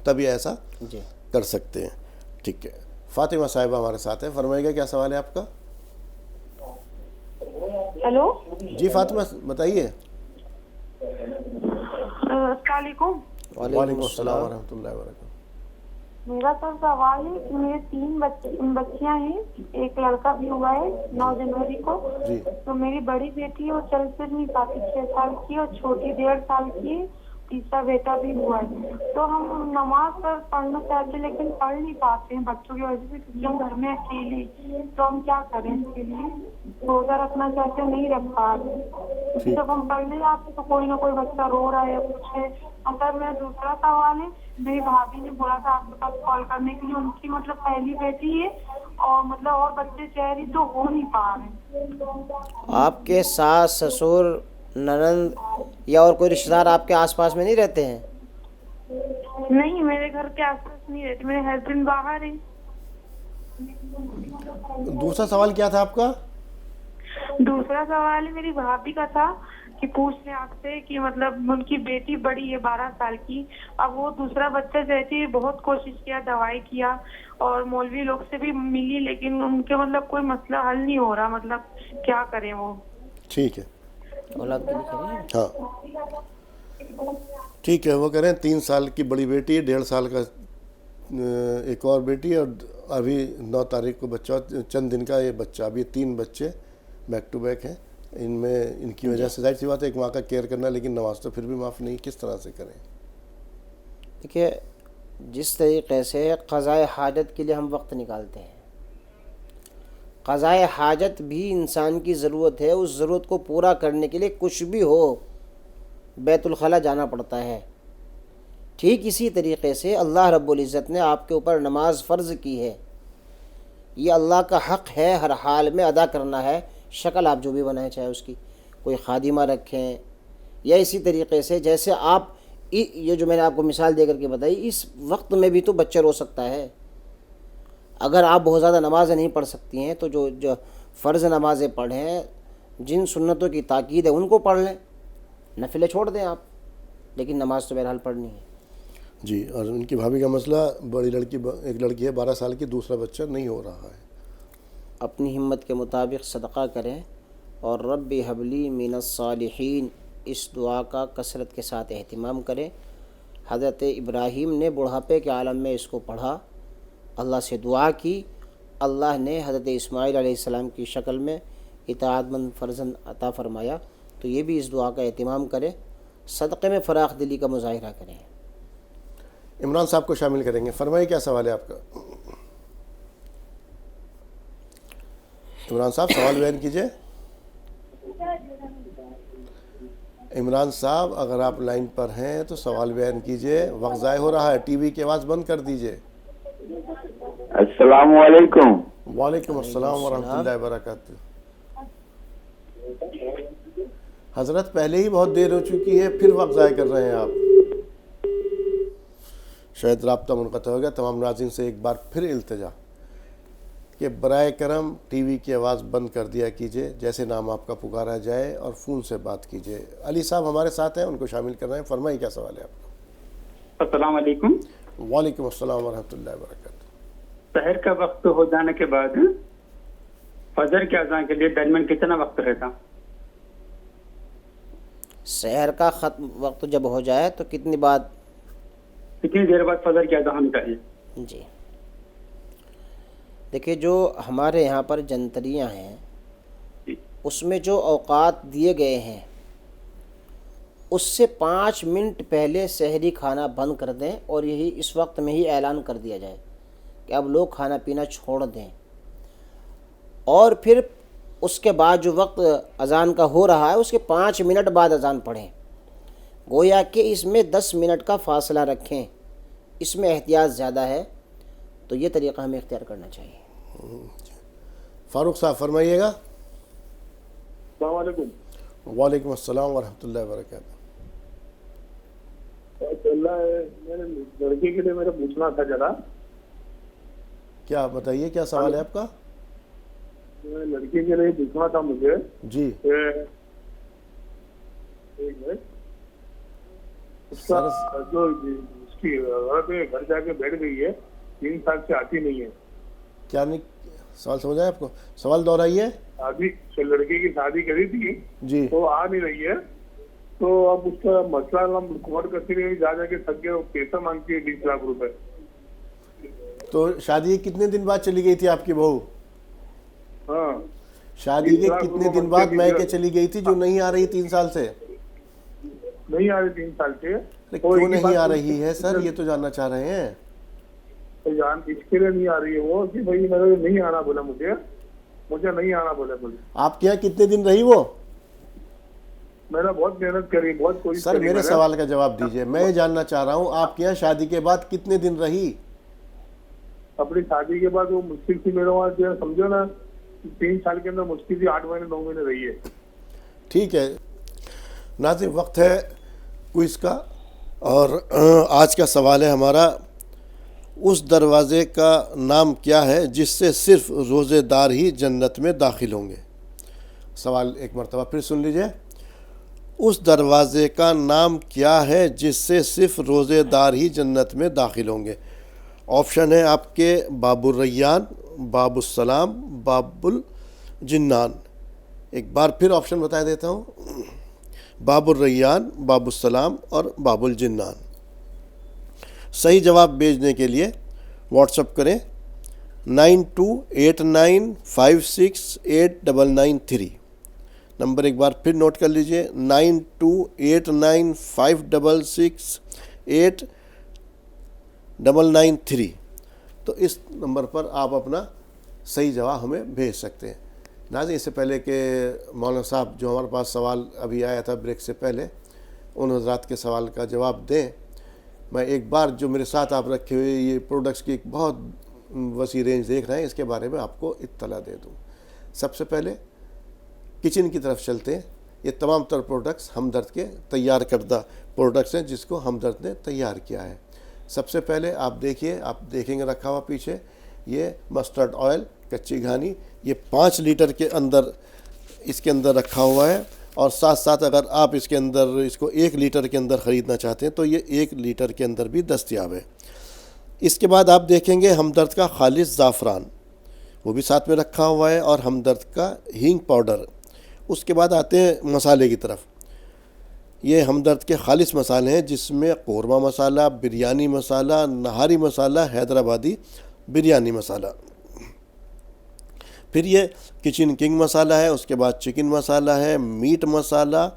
تبھی ایسا جی، کر سکتے ہیں۔ ٹھیک ہے، فاطمہ صاحبہ ہمارے ساتھ ہیں, فرمائیے گا کیا سوال ہے آپ کا؟ ہیلو, جی فاطمہ بتائیے. السلام علیکم. وعلیکم السلام ورحمۃ اللہ وبرکاتہ. میرا تو سوال ہے کہ میرے 3 بچیاں ہیں, ایک لڑکا بھی ہوا ہے 9 جنوری کو. جی تو میری بڑی بیٹی وہ چل پھر نہیں پاتی, 6 سال کی, اور چھوٹی 1.5 سال کی ہے. تیسرا بیٹا بھی ہوا ہے. تو ہم نماز پڑھنا چاہتے لیکن پڑھ نہیں پاتے ہیں بچوں کی وجہ سے, کیونکہ ہم گھر میں اکیلے. تو ہم کیا کریں اس کے لیے؟ روزہ رکھنا چاہتے ہیں, نہیں رکھ پا رہے. جب ہم پڑھنے جاتے تو کوئی نہ کوئی بچہ رو رہا ہے, کچھ ہے. اگر میں دوسرا سوال ہے, میری بھابھی نے بولا تھا آپ کے پاس کال کرنے کے لیے. ان کی مطلب پہلی بیٹی ہے اور مطلب اور بچے چہری تو ہو نہیں پا رہے. آپ کے ساس سسر ننند یا اور کوئی رشتہ دار آپ کے آس پاس میں نہیں رہتے ہیں؟ نہیں, میرے گھر کے آس پاس نہیں رہتے, میرے ہسبینڈ باہر ہیں. دوسرا سوال کیا تھا آپ کا؟ دوسرا سوال میری بھابھی کا تھا کہ پوچھ لیں آپ سے کہ مطلب ان کی بیٹی بڑی ہے 12 سال کی. اب وہ دوسرا بچہ چاہتی ہے, بہت کوشش کیا, دوائی کیا اور مولوی لوگ سے بھی ملی, لیکن ان کے مطلب کوئی مسئلہ حل نہیں ہو رہا. مطلب کیا کریں وہ؟ ٹھیک ہے, اولاد کے لیے کریے. ہاں ٹھیک ہے. وہ کہہ رہے ہیں 3 سال کی بڑی بیٹی ہے, 1.5 سال کا ایک اور بیٹی ہے, اور ابھی 9 تاریخ کو بچہ, چند دن کا یہ بچہ. ابھی 3 بچے بیک ٹو بیک ہیں. ان میں ان کی وجہ سے ظاہر سی بات ہے ایک ماں کا کیئر کرنا, لیکن نماز تو پھر بھی معاف نہیں. کس طرح سے کریں؟ دیکھیے, جس طریقے سے قضائے حاجت کے لیے ہم وقت نکالتے ہیں, قضائے حاجت بھی انسان کی ضرورت ہے. اس ضرورت کو پورا کرنے کے لیے کچھ بھی ہو بیت الخلاء جانا پڑتا ہے. ٹھیک اسی طریقے سے اللہ رب العزت نے آپ کے اوپر نماز فرض کی ہے. یہ اللہ کا حق ہے, ہر حال میں ادا کرنا ہے. شکل آپ جو بھی بنائیں, چاہے اس کی کوئی خادمہ رکھیں, یا اسی طریقے سے جیسے آپ یہ جو میں نے آپ کو مثال دے کر کے بتائی, اس وقت میں بھی تو بچہ رو سکتا ہے. اگر آپ بہت زیادہ نمازیں نہیں پڑھ سکتی ہیں تو جو فرض نمازیں پڑھیں, جن سنتوں کی تاکید ہے ان کو پڑھ لیں, نفلیں چھوڑ دیں آپ, لیکن نماز تو بہرحال پڑھنی ہے. جی, اور ان کی بھابھی کا مسئلہ, بڑی لڑکی, ایک لڑکی ہے 12 سال کی, دوسرا بچہ نہیں ہو رہا ہے. اپنی ہمت کے مطابق صدقہ کریں, اور رب حبلی من الصالحین اس دعا کا کثرت کے ساتھ اہتمام کریں. حضرت ابراہیم نے بڑھاپے کے عالم میں اس کو پڑھا, اللہ سے دعا کی, اللہ نے حضرت اسماعیل علیہ السلام کی شکل میں اطاعت مند فرزند عطا فرمایا. تو یہ بھی اس دعا کا اہتمام کریں, صدقے میں فراخ دلی کا مظاہرہ کریں. عمران صاحب کو شامل کریں گے. فرمائیے کیا سوال ہے آپ کا؟ عمران صاحب سوال بیان کیجئے. عمران صاحب اگر آپ لائن پر ہیں تو سوال بیان کیجئے, وقت ضائع ہو رہا ہے. ٹی وی کی آواز بند کر دیجئے. السلام علیکم. وعلیکم السلام ورحمۃ اللہ وبرکاتہ. حضرت پہلے ہی بہت دیر ہو چکی ہے, پھر وقت ضائع کر رہے ہیں آپ. شاید رابطہ منقطع ہو گیا. تمام ناظرین سے ایک بار پھر التجا کہ برائے کرم ٹی وی کی آواز بند کر دیا کیجئے, جیسے نام آپ کا پکارا جائے, اور فون سے بات کیجئے. علی صاحب ہمارے ساتھ ہیں, ان کو شامل کر رہے ہیں. فرمائیے کیا سوال ہے آپ کا؟ السلام علیکم. وعلیکم السلام ورحمۃ اللہ وبرکاتہ. سحر کا وقت ہو جانے کے بعد فجر کے اذان کے لیے درمیان کتنا وقت رہتا؟ سحر کا ختم وقت جب ہو جائے تو کتنی دیر بعد فجر کی اذان ہونی چاہیے؟ جی دیکھیے, جو ہمارے یہاں پر جنتریاں ہیں اس میں جو اوقات دیے گئے ہیں اس سے 5 منٹ پہلے سحری کھانا بند کر دیں, اور یہی اس وقت میں ہی اعلان کر دیا جائے کہ اب لوگ کھانا پینا چھوڑ دیں. اور پھر اس کے بعد جو وقت اذان کا ہو رہا ہے اس کے 5 منٹ بعد اذان پڑھیں. گویا کہ اس میں 10 منٹ کا فاصلہ رکھیں. اس میں احتیاط زیادہ ہے, تو یہ طریقہ ہمیں اختیار کرنا چاہیے. فاروق صاحب فرمائیے گا. السلام علیکم. وعلیکم السلام ورحمۃ اللہ وبرکاتہ. چل رہا ہے, میرے لڑکی کے لیے میرے پوچھنا تھا ذرا. کیا بتائیے, کیا سوال ہے آپ کا؟ لڑکی کے لیے پوچھنا تھا مجھے. جی ایک منٹ. اس کا جو اس کی عورت گھر جا کے بیٹھ گئی ہے, 3 سال سے آتی نہیں ہے, کیا نہیں سوال سمجھ آیا آپ کو؟ سوال دوہرائیے. شادی لڑکے کی شادی کری تھی جی تو آ نہیں رہی ہے, تو اب اس کا مسئلہ ہم ریکارڈ کرتے رہے, جا کے تھک گئے, پیسہ مانگتی ہے 20 لاکھ روپے. تو شادی کتنے دن بعد چلی گئی تھی آپ کی بہو؟ ہاں شادی کے کتنے دن بعد میکے چلی گئی تھی جو نہیں آ رہی 3 سال سے؟ نہیں آ رہی 3 سال سے. کیوں نہیں آ رہی ہے سر, یہ تو جاننا چاہ رہے ہیں. اس کے لیے نہیں آ رہی ہے وہ کہ بھائی میرے نہیں آنا بولا, مجھے نہیں آنا بولے. آپ کے یہاں کتنے دن رہی وہ؟ میں نے بہت محنت کری, بہت کوشش سر میرے سوال کا جواب دیجئے. میں یہ جاننا چاہ رہا ہوں آپ کے یہاں شادی کے بعد کتنے دن رہی؟ اپنی شادی کے بعد وہ مشکل سے میرے وہاں جو سمجھو نا 3 سال کے اندر مشکل سے 8 مہینے 9 مہینے رہی ہے. ٹھیک ہے ناظرین, وقت ہے کوئز کا, اور آج کا سوال ہے ہمارا, اس دروازے کا نام کیا ہے جس سے صرف روزے دار ہی جنت میں داخل ہوں گے؟ سوال ایک مرتبہ پھر سن لیجئے. اس دروازے کا نام کیا ہے جس سے صرف روزے دار ہی جنت میں داخل ہوں گے؟ آپشن ہے آپ کے باب الریان, باب السلام, باب الجنان. ایک بار پھر آپشن بتا دیتا ہوں, باب الریان, باب السلام اور باب الجنان. صحیح جواب بھیجنے کے لیے واٹس اپ کریں 9289568993. نمبر ایک بار پھر نوٹ کر لیجئے 9289568993. تو اس نمبر پر آپ اپنا صحیح جواب ہمیں بھیج سکتے ہیں. ناظرین, اس سے پہلے کہ مولانا صاحب جو ہمارے پاس سوال ابھی آیا تھا بریک سے پہلے, ان حضرات کے سوال کا جواب دیں, میں ایک بار جو میرے ساتھ آپ رکھے ہوئے یہ پروڈکٹس کی ایک بہت وسیع رینج دیکھ رہے ہیں, اس کے بارے میں آپ کو اطلاع دے دوں. سب سے پہلے کچن کی طرف چلتے ہیں. یہ تمام تر پروڈکٹس ہمدرد کے تیار کردہ پروڈکٹس ہیں جس کو ہمدرد نے تیار کیا ہے. سب سے پہلے آپ دیکھیے, آپ دیکھیں گے رکھا ہوا پیچھے یہ مسٹرڈ آئل, کچی گھانی, یہ 5 لیٹر کے اندر اس کے اندر رکھا ہوا ہے, اور ساتھ ساتھ اگر آپ اس کے اندر اس کو 1 لیٹر کے اندر خریدنا چاہتے ہیں تو یہ 1 لیٹر کے اندر بھی دستیاب ہے. اس کے بعد آپ دیکھیں گے ہمدرد کا خالص زعفران, وہ بھی ساتھ میں رکھا ہوا ہے, اور ہمدرد کا ہینگ پاؤڈر. اس کے بعد آتے ہیں مسالے کی طرف. یہ ہمدرد کے خالص مسالے ہیں جس میں قورمہ مسالہ, بریانی مسالہ, نہاری مسالہ, حیدرآبادی بریانی مسالہ. پھر یہ کچن کنگ مسالہ ہے, اس کے بعد چکن مسالہ ہے, میٹ مسالہ,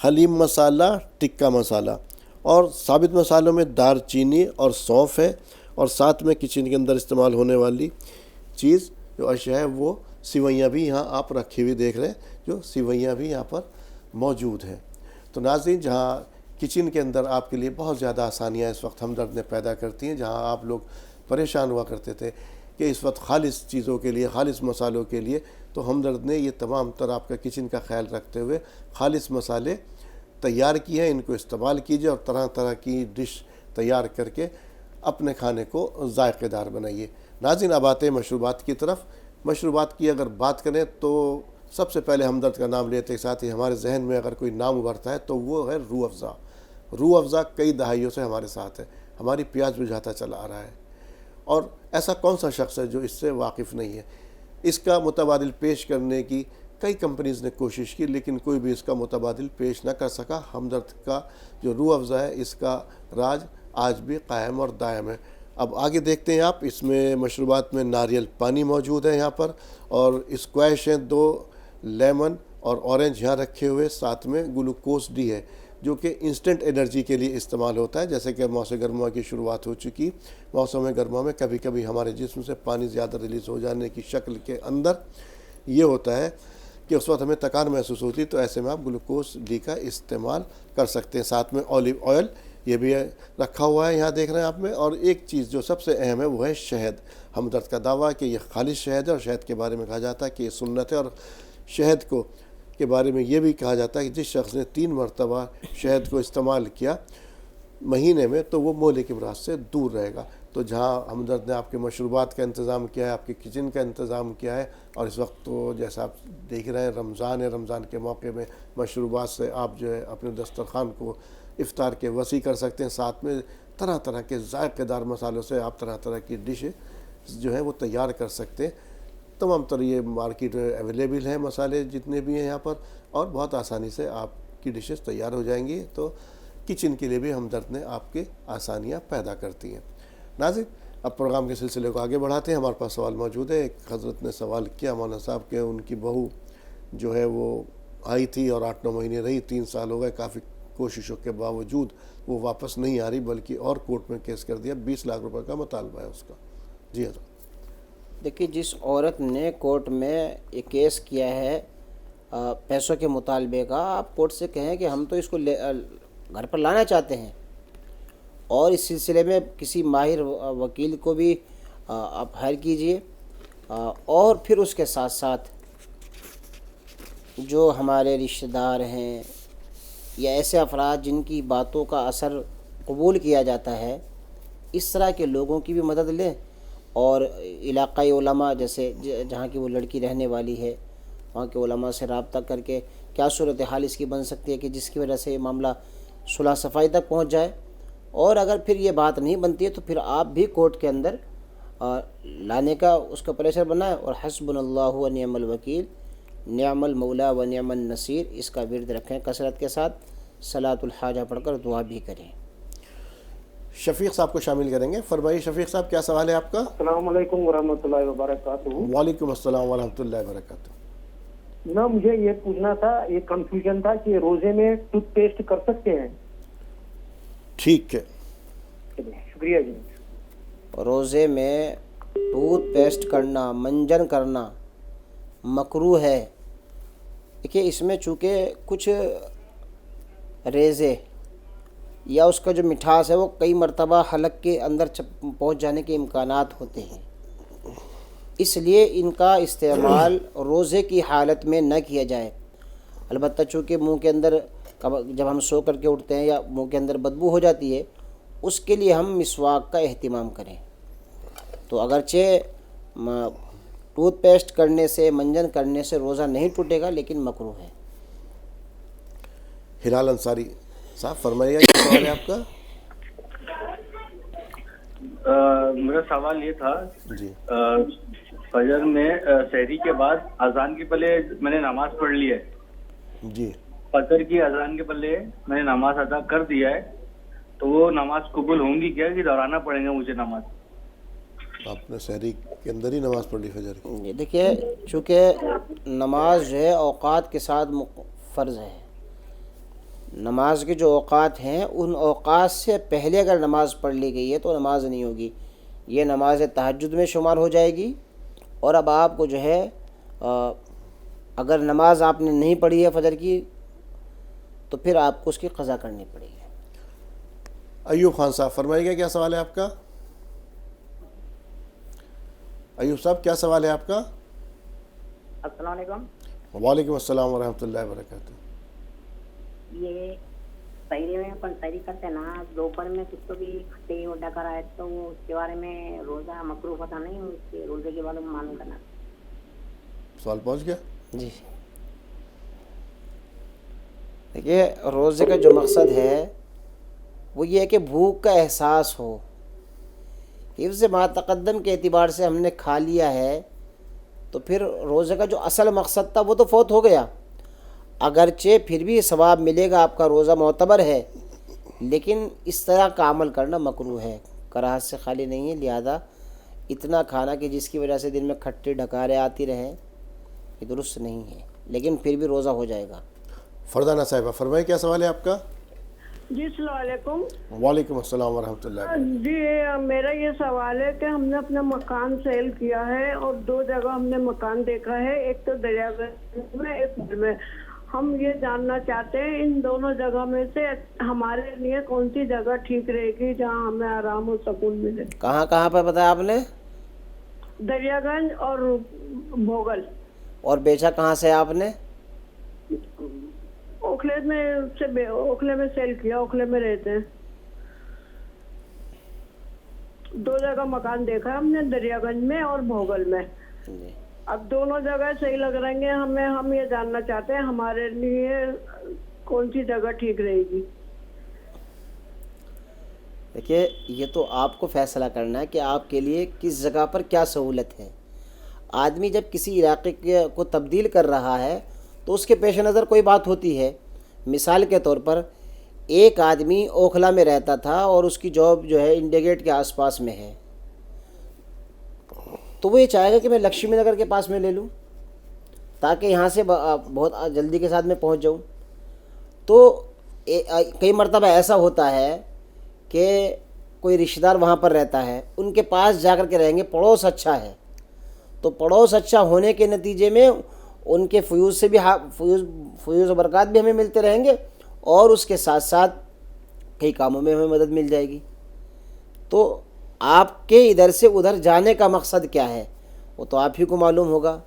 حلیم مسالہ, ٹکا مسالہ, اور ثابت مسالوں میں دار چینی اور سونف ہے, اور ساتھ میں کچن کے اندر استعمال ہونے والی چیز جو اشیاء ہے وہ سوئیاں بھی یہاں آپ رکھی ہوئی دیکھ رہے ہیں, جو سوئیاں بھی یہاں پر موجود ہیں. تو ناظرین, جہاں کچن کے اندر آپ کے لیے بہت زیادہ آسانیاں اس وقت ہمدرد نے پیدا کرتی ہیں, جہاں آپ لوگ پریشان ہوا کرتے تھے کہ اس وقت خالص چیزوں کے لیے, خالص مسالوں کے لیے, تو ہمدرد نے یہ تمام تر آپ کا کچن کا خیال رکھتے ہوئے خالص مسالے تیار کیے ہیں. ان کو استعمال کیجئے اور طرح طرح کی ڈش تیار کر کے اپنے کھانے کو ذائقے دار بنائیے. ناظرین, اب آتے ہیں مشروبات کی طرف. مشروبات کی اگر بات کریں تو سب سے پہلے ہمدرد کا نام لیتے کے ساتھ ہی ہمارے ذہن میں اگر کوئی نام ابھرتا ہے تو وہ ہے روح افزا. روح افزا کئی دہائیوں سے ہمارے ساتھ ہے, ہماری پیاس بجھاتا چلا آ رہا ہے, اور ایسا کون سا شخص ہے جو اس سے واقف نہیں ہے. اس کا متبادل پیش کرنے کی کئی کمپنیز نے کوشش کی, لیکن کوئی بھی اس کا متبادل پیش نہ کر سکا. ہمدرد کا جو روح افزا ہے اس کا راج آج بھی قائم اور دائم ہے. اب آگے دیکھتے ہیں آپ, اس میں مشروبات میں ناریل پانی موجود ہے یہاں پر, اور اسکویش ہیں 2, لیمن اور اورنج یہاں رکھے ہوئے, ساتھ میں گلوکوز ڈی ہے جو کہ انسٹنٹ انرجی کے لیے استعمال ہوتا ہے. جیسے کہ موسم گرما کی شروعات ہو چکی, موسم گرما میں کبھی کبھی ہمارے جسم سے پانی زیادہ ریلیز ہو جانے کی شکل کے اندر یہ ہوتا ہے کہ اس وقت ہمیں تکان محسوس ہوتی, تو ایسے میں آپ گلوکوز ڈی کا استعمال کر سکتے ہیں. ساتھ میں اولیو آئل یہ بھی رکھا ہوا ہے یہاں دیکھ رہے ہیں آپ میں. اور ایک چیز جو سب سے اہم ہے وہ ہے شہد. ہمدرد کا دعویٰ ہے کہ یہ خالص شہد ہے, اور شہد کے بارے میں کہا جاتا ہے کہ یہ سنت ہے, اور شہد کو کے بارے میں یہ بھی کہا جاتا ہے کہ جس شخص نے 3 مرتبہ شہد کو استعمال کیا مہینے میں تو وہ مہلک امراض سے دور رہے گا. تو جہاں ہمدرد نے آپ کے مشروبات کا انتظام کیا ہے, آپ کے کچن کا انتظام کیا ہے, اور اس وقت تو جیسا آپ دیکھ رہے ہیں رمضان ہے, رمضان کے موقع میں مشروبات سے آپ جو ہے اپنے دسترخوان کو افطار کے وسیع کر سکتے ہیں. ساتھ میں طرح طرح کے ذائقے دار مسالوں سے آپ طرح طرح کی ڈش جو ہے وہ تیار کر سکتے. تمام تر یہ مارکیٹ اویلیبل ہیں مسالے جتنے بھی ہیں یہاں پر, اور بہت آسانی سے آپ کی ڈشز تیار ہو جائیں گی. تو کچن کے لیے بھی ہمدرد نے آپ کے آسانیاں پیدا کرتی ہیں. ناظرین, اب پروگرام کے سلسلے کو آگے بڑھاتے ہیں. ہمارے پاس سوال موجود ہے. ایک حضرت نے سوال کیا مولانا صاحب کہ ان کی بہو جو ہے وہ آئی تھی اور 8-9 مہینے رہی, 3 سال ہو گئے, کافی کوششوں کے باوجود وہ واپس نہیں آ رہی بلکہ اور کورٹ میں کیس کر دیا, 20 لاکھ روپے کا مطالبہ ہے اس کا. جی حضرت. دیکھیے, جس عورت نے کورٹ میں یہ کیس کیا ہے پیسوں کے مطالبے کا, آپ کورٹ سے کہیں کہ ہم تو اس کو گھر پر لانا چاہتے ہیں, اور اس سلسلے میں کسی ماہر وکیل کو بھی آپ ہائر کیجئے, اور پھر اس کے ساتھ ساتھ جو ہمارے رشتہ دار ہیں یا ایسے افراد جن کی باتوں کا اثر قبول کیا جاتا ہے, اس طرح کے لوگوں کی بھی مدد لیں, اور علاقائی علماء جیسے جہاں کی وہ لڑکی رہنے والی ہے وہاں کے علماء سے رابطہ کر کے کیا صورتحال اس کی بن سکتی ہے کہ جس کی وجہ سے یہ معاملہ صلح صفائی تک پہنچ جائے. اور اگر پھر یہ بات نہیں بنتی ہے تو پھر آپ بھی کورٹ کے اندر لانے کا اس کا پریشر بنائیں, اور حسبنا اللہ و نعم الوکیل, نعم المولا و نعم النصیر, اس کا ورد رکھیں کثرت کے ساتھ, صلاۃ الحاجہ پڑھ کر دعا بھی کریں. شفیق صاحب کو شامل کریں گے. فرمائیے شفیق صاحب, کیا سوال ہے آپ کا؟ السلام علیکم ورحمۃ اللہ وبرکاتہ. وعلیکم السلام ورحمۃ اللہ وبرکاتہ. جناب, مجھے یہ پوچھنا تھا, یہ کنفیوژن تھا کہ روزے میں ٹوتھ پیسٹ کر سکتے ہیں؟ ٹھیک ہے, شکریہ جی. روزے میں ٹوتھ پیسٹ کرنا, منجن کرنا مکروہ ہے. دیکھیے, اس میں چونکہ کچھ ریزے یا اس کا جو مٹھاس ہے وہ کئی مرتبہ حلق کے اندر پہنچ جانے کے امکانات ہوتے ہیں, اس لیے ان کا استعمال روزے کی حالت میں نہ کیا جائے. البتہ چونکہ منہ کے اندر جب ہم سو کر کے اٹھتے ہیں یا منہ کے اندر بدبو ہو جاتی ہے, اس کے لیے ہم مسواک کا اہتمام کریں. تو اگرچہ ٹوتھ پیسٹ کرنے سے, منجن کرنے سے روزہ نہیں ٹوٹے گا, لیکن مکروہ ہے. ہلال انصاری صاحب فرمائیے, کیا سوال ہے آپ کا؟ میرا سوال یہ تھا, جی, فجر میں سحری کے بعد اذان کے پہلے میں نے نماز پڑھ لی ہے. جی, فجر کی اذان کے پہلے میں نے نماز ادا کر دیا ہے, تو وہ نماز قبول ہوں گی کیا کہ دہرانا پڑیں گا مجھے نماز؟ آپ نے سحری کے اندر ہی نماز پڑھ لی فجر کی. دیکھیے, چونکہ نماز جو ہے اوقات کے ساتھ فرض ہے. نماز کے جو اوقات ہیں ان اوقات سے پہلے اگر نماز پڑھ لی گئی ہے تو نماز نہیں ہوگی, یہ نماز تہجد میں شمار ہو جائے گی. اور اب آپ کو جو ہے اگر نماز آپ نے نہیں پڑھی ہے فجر کی تو پھر آپ کو اس کی قضا کرنی پڑے گی. ایوب خان صاحب فرمائیے گا, کیا سوال ہے آپ کا؟ ایوب صاحب, کیا سوال ہے آپ کا؟ السلام علیکم. وعلیکم السلام ورحمۃ اللہ وبرکاتہ. یہ سحری میں اپن سحری کرتے نا, دوپہر میں کچھ تو بھی کھٹے وڈا کرائے تو وہ اس کے بارے میں روزہ مکروہ پتہ نہیں, اس کے روزے کے بارے میں معلوم کرنا. سوال پہنچ گیا؟ جی. دیکھیے, روزے کا جو مقصد ہے وہ یہ ہے کہ بھوک کا احساس ہو. حفظ ما تقدم کے اعتبار سے ہم نے کھا لیا ہے تو پھر روزے کا جو اصل مقصد تھا وہ تو فوت ہو گیا. اگرچہ پھر بھی ثواب ملے گا, آپ کا روزہ معتبر ہے, لیکن اس طرح کا عمل کرنا مکروہ ہے, کراہت سے خالی نہیں ہے. لہذا اتنا کھانا کہ جس کی وجہ سے دن میں کھٹے ڈھکارے آتی رہیں, یہ درست نہیں ہے, لیکن پھر بھی روزہ ہو جائے گا. فردانہ صاحبہ فرمائیں, کیا سوال ہے آپ کا؟ جی, السلام علیکم. وعلیکم السلام ورحمۃ اللہ. جی, میرا یہ سوال ہے کہ ہم نے اپنا مکان سیل کیا ہے اور 2 جگہ ہم نے مکان دیکھا ہے, ایک تو دریا گنج میں, ایک میں. ہم یہ جاننا چاہتے ہیں ان دونوں جگہ میں سے ہمارے لیے کون سی جگہ ٹھیک رہے گی جہاں ہمیں آرام و سکون ملے. کہاں کہاں پر بتایا آپ نے؟ دریا گنج اور بھوگل. اور بیچا کہاں سے آپ نے؟ اوکھلے میں سیل کیا, اوکھلے میں رہتے ہیں. 2 جگہ مکان دیکھا ہم نے, دریا گنج میں اور بھوگل میں. اب دونوں جگہ صحیح لگ رہے ہیں ہمیں, ہم یہ جاننا چاہتے ہیں ہمارے لیے کون سی جگہ ٹھیک رہے گی. دیکھیے یہ تو آپ کو فیصلہ کرنا ہے کہ آپ کے لیے کس جگہ پر کیا سہولت ہے. آدمی جب کسی علاقے کو تبدیل کر رہا ہے تو اس کے پیش نظر کوئی بات ہوتی ہے. مثال کے طور پر ایک آدمی اوکھلا میں رہتا تھا اور اس کی جاب جو ہے انڈیا گیٹ کے آس پاس میں ہے, تو وہ یہ چاہے گا کہ میں لکشمی نگر کے پاس میں لے لوں تاکہ یہاں سے بہت جلدی کے ساتھ میں پہنچ جاؤں. تو کئی مرتبہ ایسا ہوتا ہے کہ کوئی رشتہ دار وہاں پر رہتا ہے, ان کے پاس جا کر کے رہیں گے, پڑوس اچھا ہے, تو پڑوس اچھا ہونے کے نتیجے میں ان کے فیوز سے بھی فیوز و برکات بھی ہمیں ملتے رہیں گے, اور اس کے ساتھ ساتھ کئی کاموں میں ہمیں مدد مل جائے گی. تو آپ کے ادھر سے ادھر جانے کا مقصد کیا ہے وہ تو آپ ہی کو معلوم ہوگا.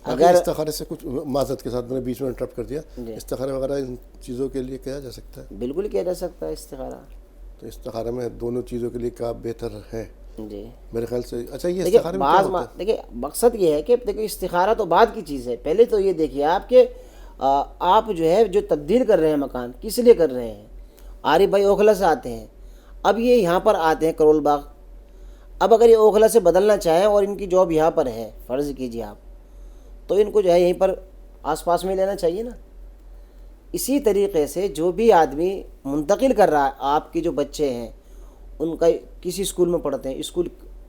اگر استخارے سے کچھ معذرت کے ساتھ میں نے بیچ میں انٹرپٹ کر دیا, استخارہ وغیرہ ان چیزوں کے لیے کیا جا سکتا ہے؟ بالکل کیا جا سکتا ہے استخارہ. تو استخارہ میں دونوں چیزوں کے لیے کیا بہتر ہے جی میرے خیال سے. اچھا یہ استخارے میں کیا ہوتا ہے؟ دیکھیے مقصد یہ ہے کہ دیکھیے استخارہ تو بعد کی چیز ہے. پہلے تو یہ دیکھیے آپ کہ آپ جو ہے جو تبدیل کر رہے ہیں مکان, کس لیے کر رہے ہیں؟ عارف بھائی اوکھلا سے آتے ہیں, اب یہ یہاں پر آتے ہیں کرول باغ. اب اگر یہ اوکھلا سے بدلنا چاہیں اور ان کی جاب یہاں پر ہے, فرض کیجیے آپ, تو ان کو جو ہے یہیں پر آس پاس میں لینا چاہیے نا. اسی طریقے سے جو بھی آدمی منتقل کر رہا ہے, آپ کے جو بچے ہیں ان کا کسی اسکول میں پڑھتے ہیں, اسکول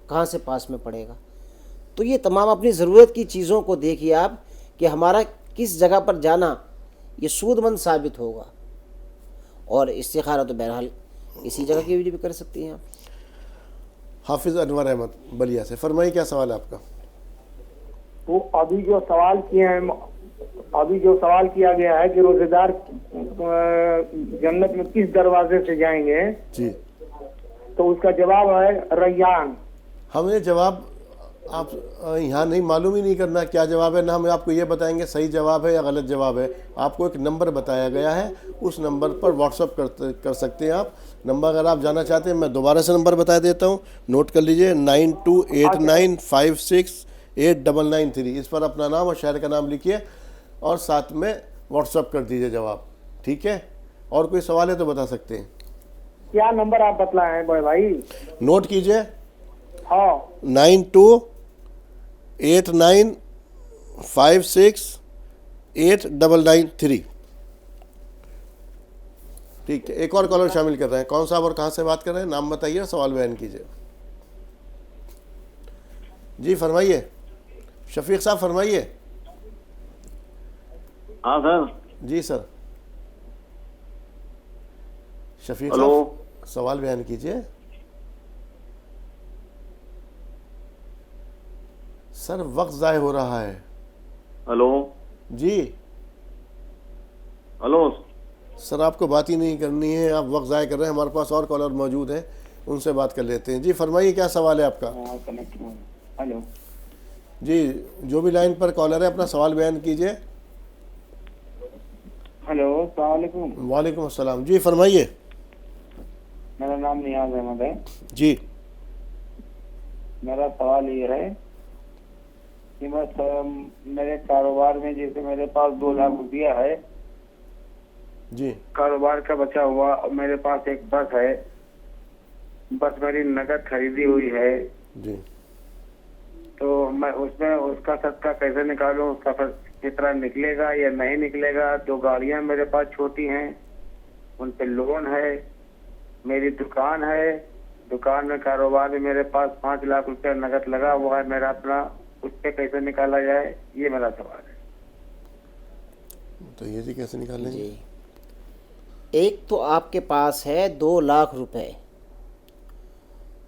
کہاں سے پاس میں پڑھے گا, تو یہ تمام اپنی ضرورت کی چیزوں کو دیکھیے آپ کہ ہمارا کس جگہ پر جانا یہ سود مند ثابت ہوگا. اور استخارہ تو بہرحال اسی جگہ کی بھی کر سکتی ہیں آپ. حافظ انور احمد بلیا سے فرمائیے کیا سوال ہے آپ کا؟ وہ ابھی جو سوال کیے ہیں, ابھی جو سوال کیا گیا ہے کہ روزے دار جنت میں کس دروازے سے جائیں گے, جی تو اس کا جواب ہے ریان. ہمیں جواب آپ یہاں نہیں معلوم ہی نہیں کرنا کیا جواب ہے, نہ ہم آپ کو یہ بتائیں گے صحیح جواب ہے یا غلط جواب ہے. آپ کو ایک نمبر بتایا گیا ہے, اس نمبر پر واٹس اپ کر سکتے ہیں آپ. نمبر اگر آپ جانا چاہتے ہیں میں دوبارہ سے نمبر بتا دیتا ہوں, نوٹ کر لیجئے 9289568993. اس پر اپنا نام اور شہر کا نام لکھیے اور ساتھ میں واٹس اپ کر دیجئے جواب, ٹھیک ہے؟ اور کوئی سوال ہے تو بتا سکتے ہیں. کیا نمبر آپ بتلائے ہیں بھائی؟ نوٹ کیجئے. ہاں 9289568993. ٹھیک ہے, ایک اور کالر شامل کر رہے ہیں. کون صاحب اور کہاں سے بات کر رہے ہیں؟ نام بتائیے اور سوال بیان کیجئے. جی فرمائیے شفیق صاحب, فرمائیے. ہاں سر. جی سر شفیق ہلو, صاحب سوال بیان کیجئے. سر وقت ضائع ہو رہا ہے. ہلو جی ہلو سر, آپ کو بات ہی نہیں کرنی ہے, آپ وقت ضائع کر رہے ہیں. ہمارے پاس اور کالر موجود ہیں, ان سے بات کر لیتے ہیں. جی فرمائیے کیا سوال ہے آپ کا؟ ہلو جی جو بھی لائن پر کالر ہے اپنا سوال بیان کیجئے. ہلو السلام علیکم. وعلیکم السلام. جی فرمائیے. میرا نام نیاز احمد ہے. جی میرا سوال یہ ہے کہ میرے کاروبار میں جیسے میرے پاس 2 لاکھ روپیہ ہے, جی کاروبار کا بچا ہوا, میرے پاس ایک بس ہے, بس میری نقد خریدی ہوئی ہے, جی تو میں اس کا صدقہ کیسے نکالوں؟ اس کا کتنا نکلے گا یا نہیں نکلے گا؟ 2 گاڑیاں میرے پاس چھوٹی ہیں, ان پہ لون ہے, میری دکان ہے, دکان میں کاروبار میں میرے پاس 5 لاکھ روپیہ نقد لگا ہوا ہے میرا اپنا, اس پہ کیسے نکالا جائے, یہ میرا سوال ہے. تو یہ جی کیسے نکالیں؟ جی ایک تو آپ کے پاس ہے 2 لاکھ روپے,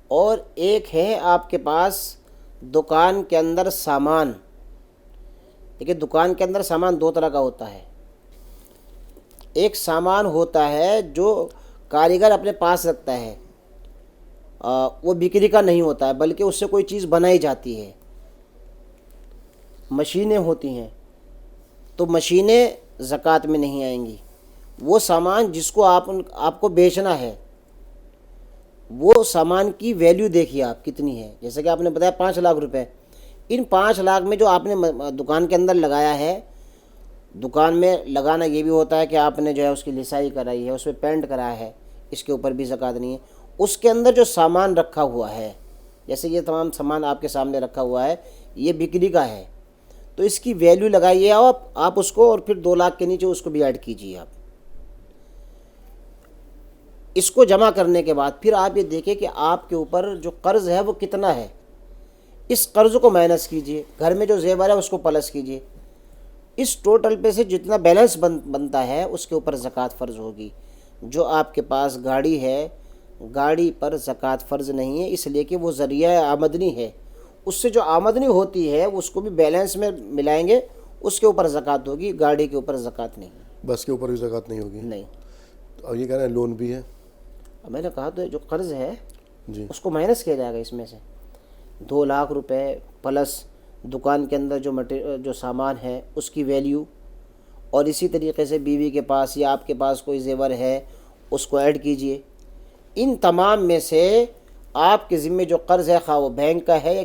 اور ایک ہے آپ کے پاس دکان کے اندر سامان. دیکھیے دکان کے اندر سامان 2 طرح کا ہوتا ہے. ایک سامان ہوتا ہے جو کاریگر اپنے پاس رکھتا ہے, وہ بکری کا نہیں ہوتا ہے بلکہ اس سے کوئی چیز بنائی جاتی ہے. مشینیں ہوتی ہیں, تو مشینیں زکوٰۃ میں نہیں آئیں گی. وہ سامان جس کو آپ کو بیچنا ہے, وہ سامان کی ویلیو دیکھیے آپ کتنی ہے. جیسے کہ آپ نے بتایا 5 لاکھ روپے, ان 5 لاکھ میں جو آپ نے دکان کے اندر لگایا ہے, دکان میں لگانا یہ بھی ہوتا ہے کہ آپ نے جو ہے اس کی لسائی کرائی ہے, اس پہ پینٹ کرایا ہے, اس کے اوپر بھی زکوٰۃ نہیں ہے. اس کے اندر جو سامان رکھا ہوا ہے، جیسے یہ تمام سامان آپ کے سامنے رکھا ہوا ہے، یہ بکری کا ہے، تو اس کی ویلیو لگائیے آپ اس کو، اور پھر 2 لاکھ کے نیچے اس کو بھی ایڈ کیجیے آپ۔ اس کو جمع کرنے کے بعد پھر آپ یہ دیکھیں کہ آپ کے اوپر جو قرض ہے وہ کتنا ہے، اس قرض کو مائنس کیجیے، گھر میں جو زیور ہے اس کو پلس کیجیے، اس ٹوٹل پہ سے جتنا بیلنس بنتا ہے اس کے اوپر زکوٰۃ فرض ہوگی۔ جو آپ کے پاس گاڑی ہے، گاڑی پر زکوٰۃ فرض نہیں ہے، اس لیے کہ وہ ذریعہ آمدنی ہے، اس سے جو آمدنی ہوتی ہے اس کو بھی بیلنس میں ملائیں گے، اس کے اوپر زکوٰۃ ہوگی، گاڑی کے اوپر زکوٰۃ نہیں۔ بس کے اوپر بھی زکوٰۃ نہیں ہوگی؟ نہیں۔ اور یہ کہہ رہے ہیں لون بھی ہے؟ میں نے کہا تو جو قرض ہے جی اس کو مائنس کیا جائے گا اس میں سے، 2 لاکھ روپے پلس دکان کے اندر جو سامان ہے اس کی ویلیو، اور اسی طریقے سے بیوی کے پاس یا آپ کے پاس کوئی زیور ہے اس کو ایڈ کیجئے۔ ان تمام میں سے آپ کے ذمے جو قرض ہے، خواہ وہ بینک کا ہے یا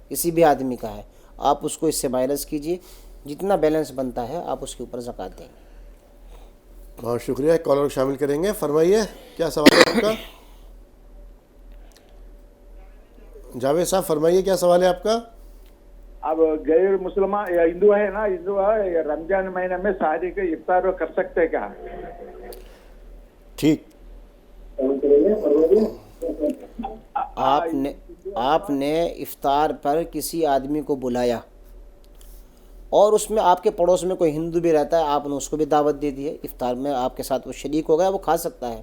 کسی بھی آدمی کا ہے، آپ اس کو اس سے مائنس کیجئے، جتنا بیلنس بنتا ہے آپ اس کے اوپر زکوٰۃ دیں گے۔ بہت شکریہ، کالر کو شامل کریں گے۔ فرمائیے کیا سوال ہے آپ کا؟ جاوید صاحب فرمائیے کیا سوال ہے آپ کا؟ اب غیر مسلمان یا ہندو ہے نا، ہندو ہے، رمضان مہینے میں شادی کے افطار کر سکتے ہیں کیا؟ ٹھیک، آپ نے افطار پر کسی آدمی کو بلایا اور اس میں آپ کے پڑوس میں کوئی ہندو بھی رہتا ہے، آپ نے اس کو بھی دعوت دے دی ہے، افطار میں آپ کے ساتھ وہ شریک ہو گیا، وہ کھا سکتا ہے۔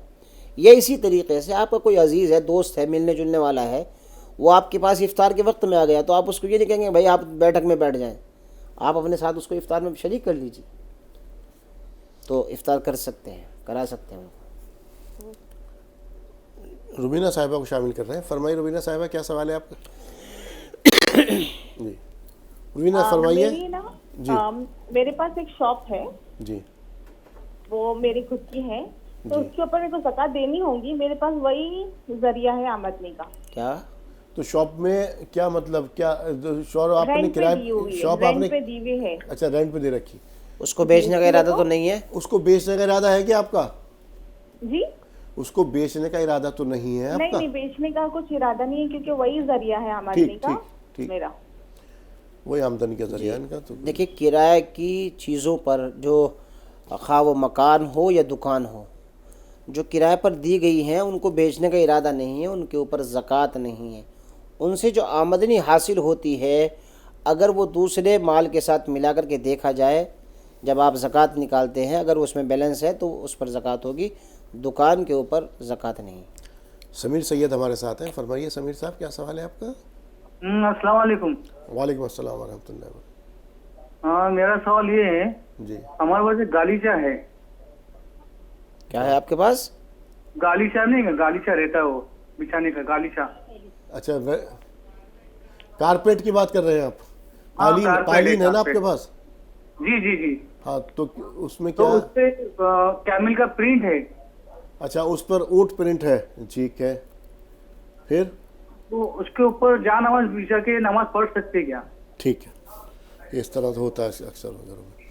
یا اسی طریقے سے آپ کا کوئی عزیز ہے، دوست ہے، ملنے جلنے والا ہے، وہ آپ کے پاس افطار کے وقت میں آ گیا، تو آپ اس کو یہ نہیں کہیں گے بھائی آپ بیٹھک میں بیٹھ جائیں، آپ اپنے ساتھ اس کو افطار میں شریک کر لیجیے، تو افطار کر سکتے ہیں، کرا سکتے ہیں۔ روبینہ صاحبہ کو شامل کر رہے ہیں۔ فرمائیے روبینہ صاحبہ کیا سوال ہے آپ کا؟ جی روبینہ فرمائیے۔ جی میرے پاس ایک شاپ ہے جی، وہ میری خود کی ہے، تو اس کے اوپر میرے کو زکوٰۃ دینی ہوگی، میرے پاس وہی ذریعہ ہے آمدنی کا۔ کیا تو شاپ میں کیا مطلب، کیا شاپ آپ نے کرایہ، شاپ آپ نے رینٹ پہ دی ہوئی ہے؟ اچھا رینٹ پہ دے رکھی، اس کو بیچنے کا ارادہ تو نہیں ہے؟ اس کو بیچنے کا ارادہ ہے کیا آپ کا؟ جی اس کو بیچنے کا ارادہ تو نہیں ہے آپ کا؟ نہیں، بیچنے کا کچھ ارادہ نہیں ہے، کیونکہ وہی ذریعہ ہے آمدنی کا میرا، وہی آمدنی کا ذریعہ ان کا۔ تو دیکھیے کرائے کی چیزوں پر، جو خواہ وہ مکان ہو یا دکان ہو، جو کرائے پر دی گئی ہیں ان کو بیچنے کا ارادہ نہیں ہے، ان کے اوپر زکوٰۃ نہیں ہے۔ ان سے جو آمدنی حاصل ہوتی ہے اگر وہ دوسرے مال کے ساتھ ملا کر کے دیکھا جائے، جب آپ زکوٰۃ نکالتے ہیں اگر اس میں بیلنس ہے تو اس پر زکوٰۃ ہوگی، دکان کے اوپر زکوٰۃ نہیں۔ سمیر سید ہمارے ساتھ ہیں، فرمائیے سمیر صاحب کیا سوال ہے آپ کا؟ السلام علیکم۔ وعلیکم السلام ورحمۃ اللہ وبرکاتہ۔ ہاں میرا سوال یہ ہے، جی ہمارے پاس ایک گالیچہ ہے۔ کیا ہے آپ کے پاس؟ گالیچہ نہیں، گالیچہ رہتا ہے وہ بچھانے کا گالیچہ۔ اچھا کارپیٹ کی بات کر رہے ہیں آپ؟ قالین ہے نا آپ کے پاس؟ جی جی جی۔ ہاں تو اس میں کیا؟ تو اس پہ کیمل کا پرنٹ ہے۔ اچھا اس پر اونٹ پرنٹ ہے، ٹھیک ہے، پھر تو اس کے اوپر جا نماز بچھا کے نماز پڑھ سکتے کیا؟ ٹھیک ہے، اس طرح سے ہوتا ہے اکثر گھروں میں،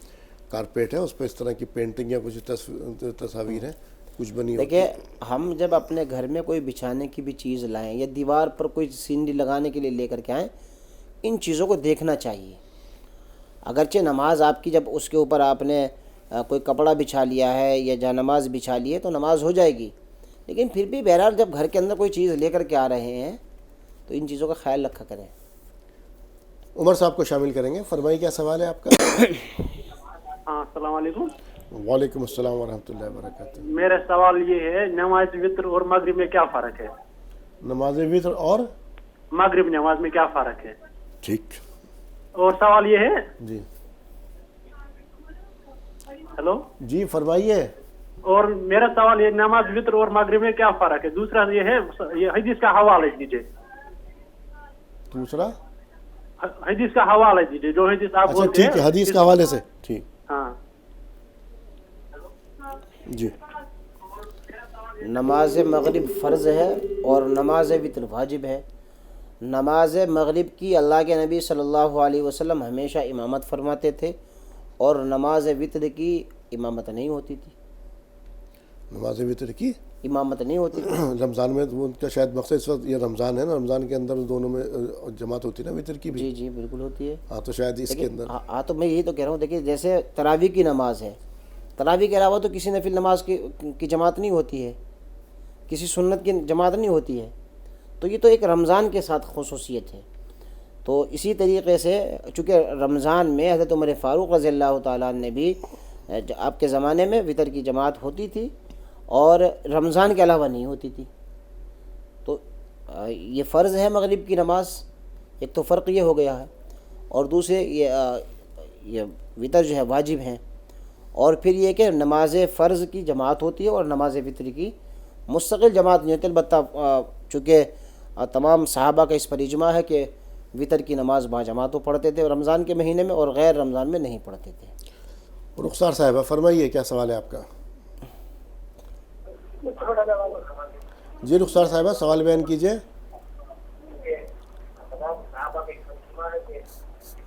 کارپیٹ ہے اس پہ اس طرح کی پینٹنگ یا کچھ تصاویر ہیں کچھ بنی ہوتی ہے۔ دیکھیں ہم جب اپنے گھر میں کوئی بچھانے کی بھی چیز لائیں یا دیوار پر کوئی سینری لگانے کے لیے لے کر کے آئیں، ان چیزوں کو دیکھنا چاہیے۔ اگرچہ نماز آپ کی، جب اس کے اوپر آپ نے کوئی کپڑا بچھا لیا ہے یا جا نماز بچھا لی ہے تو نماز ہو جائے گی، لیکن پھر بھی بہرحال جب گھر کے اندر کوئی چیز لے کر کے آ رہے ہیں تو ان چیزوں کا خیال رکھا کریں۔ عمر صاحب کو شامل کریں گے، فرمائیے کیا سوال ہے آپ کا؟ السلام علیکم۔ وعلیکم السلام ورحمۃ اللہ وبرکاتہ۔ میرا سوال یہ ہے، نماز وطر اور مغرب میں کیا فرق ہے؟ نماز وطر اور مغرب نماز میں کیا فرق ہے؟ ٹھیک۔ اور سوال یہ ہے، جی ہلو جی فرمائیے۔ اور میرا سوال یہ، نماز وطر اور مغرب میں کیا فرق ہے؟ دوسرا یہ ہے، یہ حدیث کا حوالہ دیجیے۔ دوسرا حدیث کا حوالہ دیجیے، جو حدیث آپ اچھا بولتے ہیں۔ ٹھیک ہے، حدیث کے حوالے سے، ٹھیک۔ ہاں جی۔ نماز مغرب فرض ہے اور نماز وطر واجب ہے۔ نماز مغرب کی اللہ کے نبی صلی اللہ علیہ وسلم ہمیشہ امامت فرماتے تھے، اور نماز وطر کی امامت نہیں ہوتی تھی۔ نماز وطر کی امامت نہیں ہوتی. رمضان میں وہ ان کا شاید مقصد اس وقت یہ رمضان ہے نا, رمضان کے اندر دونوں میں جماعت ہوتی ہے نا وطر کی بھی. جی جی بالکل ہوتی ہے. ہاں تو شاید اس کے اندر ہاں تو میں یہی تو کہہ رہا ہوں. دیکھیے جیسے تراویح کی نماز ہے, تراویح کے علاوہ تو کسی نفل نماز کی جماعت نہیں ہوتی ہے, کسی سنت کی جماعت نہیں ہوتی ہے. تو یہ تو ایک رمضان کے ساتھ خصوصیت ہے. تو اسی طریقے سے چونکہ رمضان میں حضرت عمر فاروق رضی اللہ تعالیٰ نے بھی, آپ کے زمانے میں وطر کی جماعت ہوتی تھی اور رمضان کے علاوہ نہیں ہوتی تھی. تو یہ فرض ہے مغرب کی نماز, ایک تو فرق یہ ہو گیا ہے, اور دوسرے یہ وطر جو ہے واجب ہیں. اور پھر یہ کہ نماز فرض کی جماعت ہوتی ہے اور نماز وطر کی مستقل جماعت نہیں ہوتی. البتہ چونکہ تمام صحابہ کا اس پر اجماع ہے کہ وطر کی نماز با جماعتوں پڑھتے تھے رمضان کے مہینے میں, اور غیر رمضان میں نہیں پڑھتے تھے. رخسار صاحبہ فرمائیے کیا سوال ہے آپ کا؟ جی رخسار صاحبہ سوال بیان کیجئے.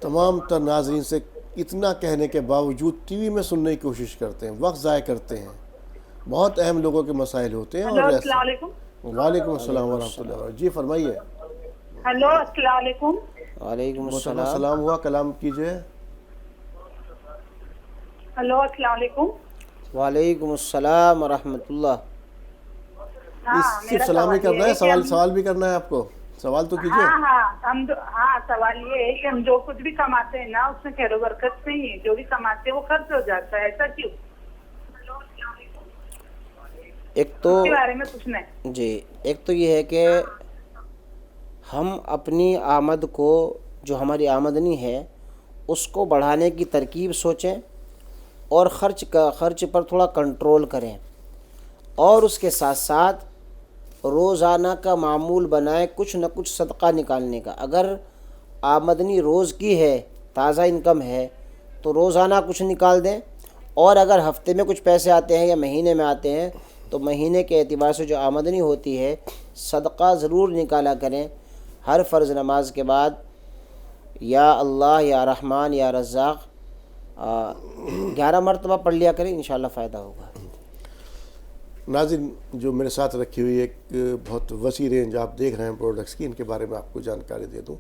تمام تر ناظرین سے اتنا کہنے کے باوجود ٹی وی میں سننے کی کوشش کرتے ہیں, وقت ضائع کرتے ہیں. بہت اہم لوگوں کے مسائل ہوتے ہیں. اور السلام علیکم. وعلیکم السلام ورحمۃ اللہ وبرکاتہ. جی فرمائیے. ہلو السلام علیکم. وعلیکم السلام. سلام ہوا, کلام کیجئے. ہلو السلام علیکم. وعلیکم السلام ورحمۃ اللہ. صرف سلام ہی کرنا ہے, سوال بھی کرنا ہے آپ کو؟ سوال تو کیجئے. ہاں سوال یہ ہے کہ ہم جو کچھ بھی کماتے ہیں نا اس میں خیر و برکت نہیں ہے, جو بھی کماتے ہیں وہ خرچ ہو جاتا ہے, ایسا کیوں؟ ایک تو اس کے بارے میں پوچھنا ہے. جی ایک تو یہ ہے کہ ہم اپنی آمد کو, جو ہماری آمدنی ہے اس کو بڑھانے کی ترکیب سوچیں اور خرچ پر تھوڑا کنٹرول کریں, اور اس کے ساتھ ساتھ روزانہ کا معمول بنائیں کچھ نہ کچھ صدقہ نکالنے کا. اگر آمدنی روز کی ہے, تازہ انکم ہے, تو روزانہ کچھ نکال دیں, اور اگر ہفتے میں کچھ پیسے آتے ہیں یا مہینے میں آتے ہیں تو مہینے کے اعتبار سے جو آمدنی ہوتی ہے صدقہ ضرور نکالا کریں. ہر فرض نماز کے بعد یا اللہ یا رحمان یا رزاق 11 مرتبہ پڑھ لیا کریں, انشاءاللہ فائدہ ہوگا. ناظرین جو میرے ساتھ رکھی ہوئی ایک بہت وسیع رینج آپ دیکھ رہے ہیں پروڈکٹس کی, ان کے بارے میں آپ کو جانکاری دے دوں.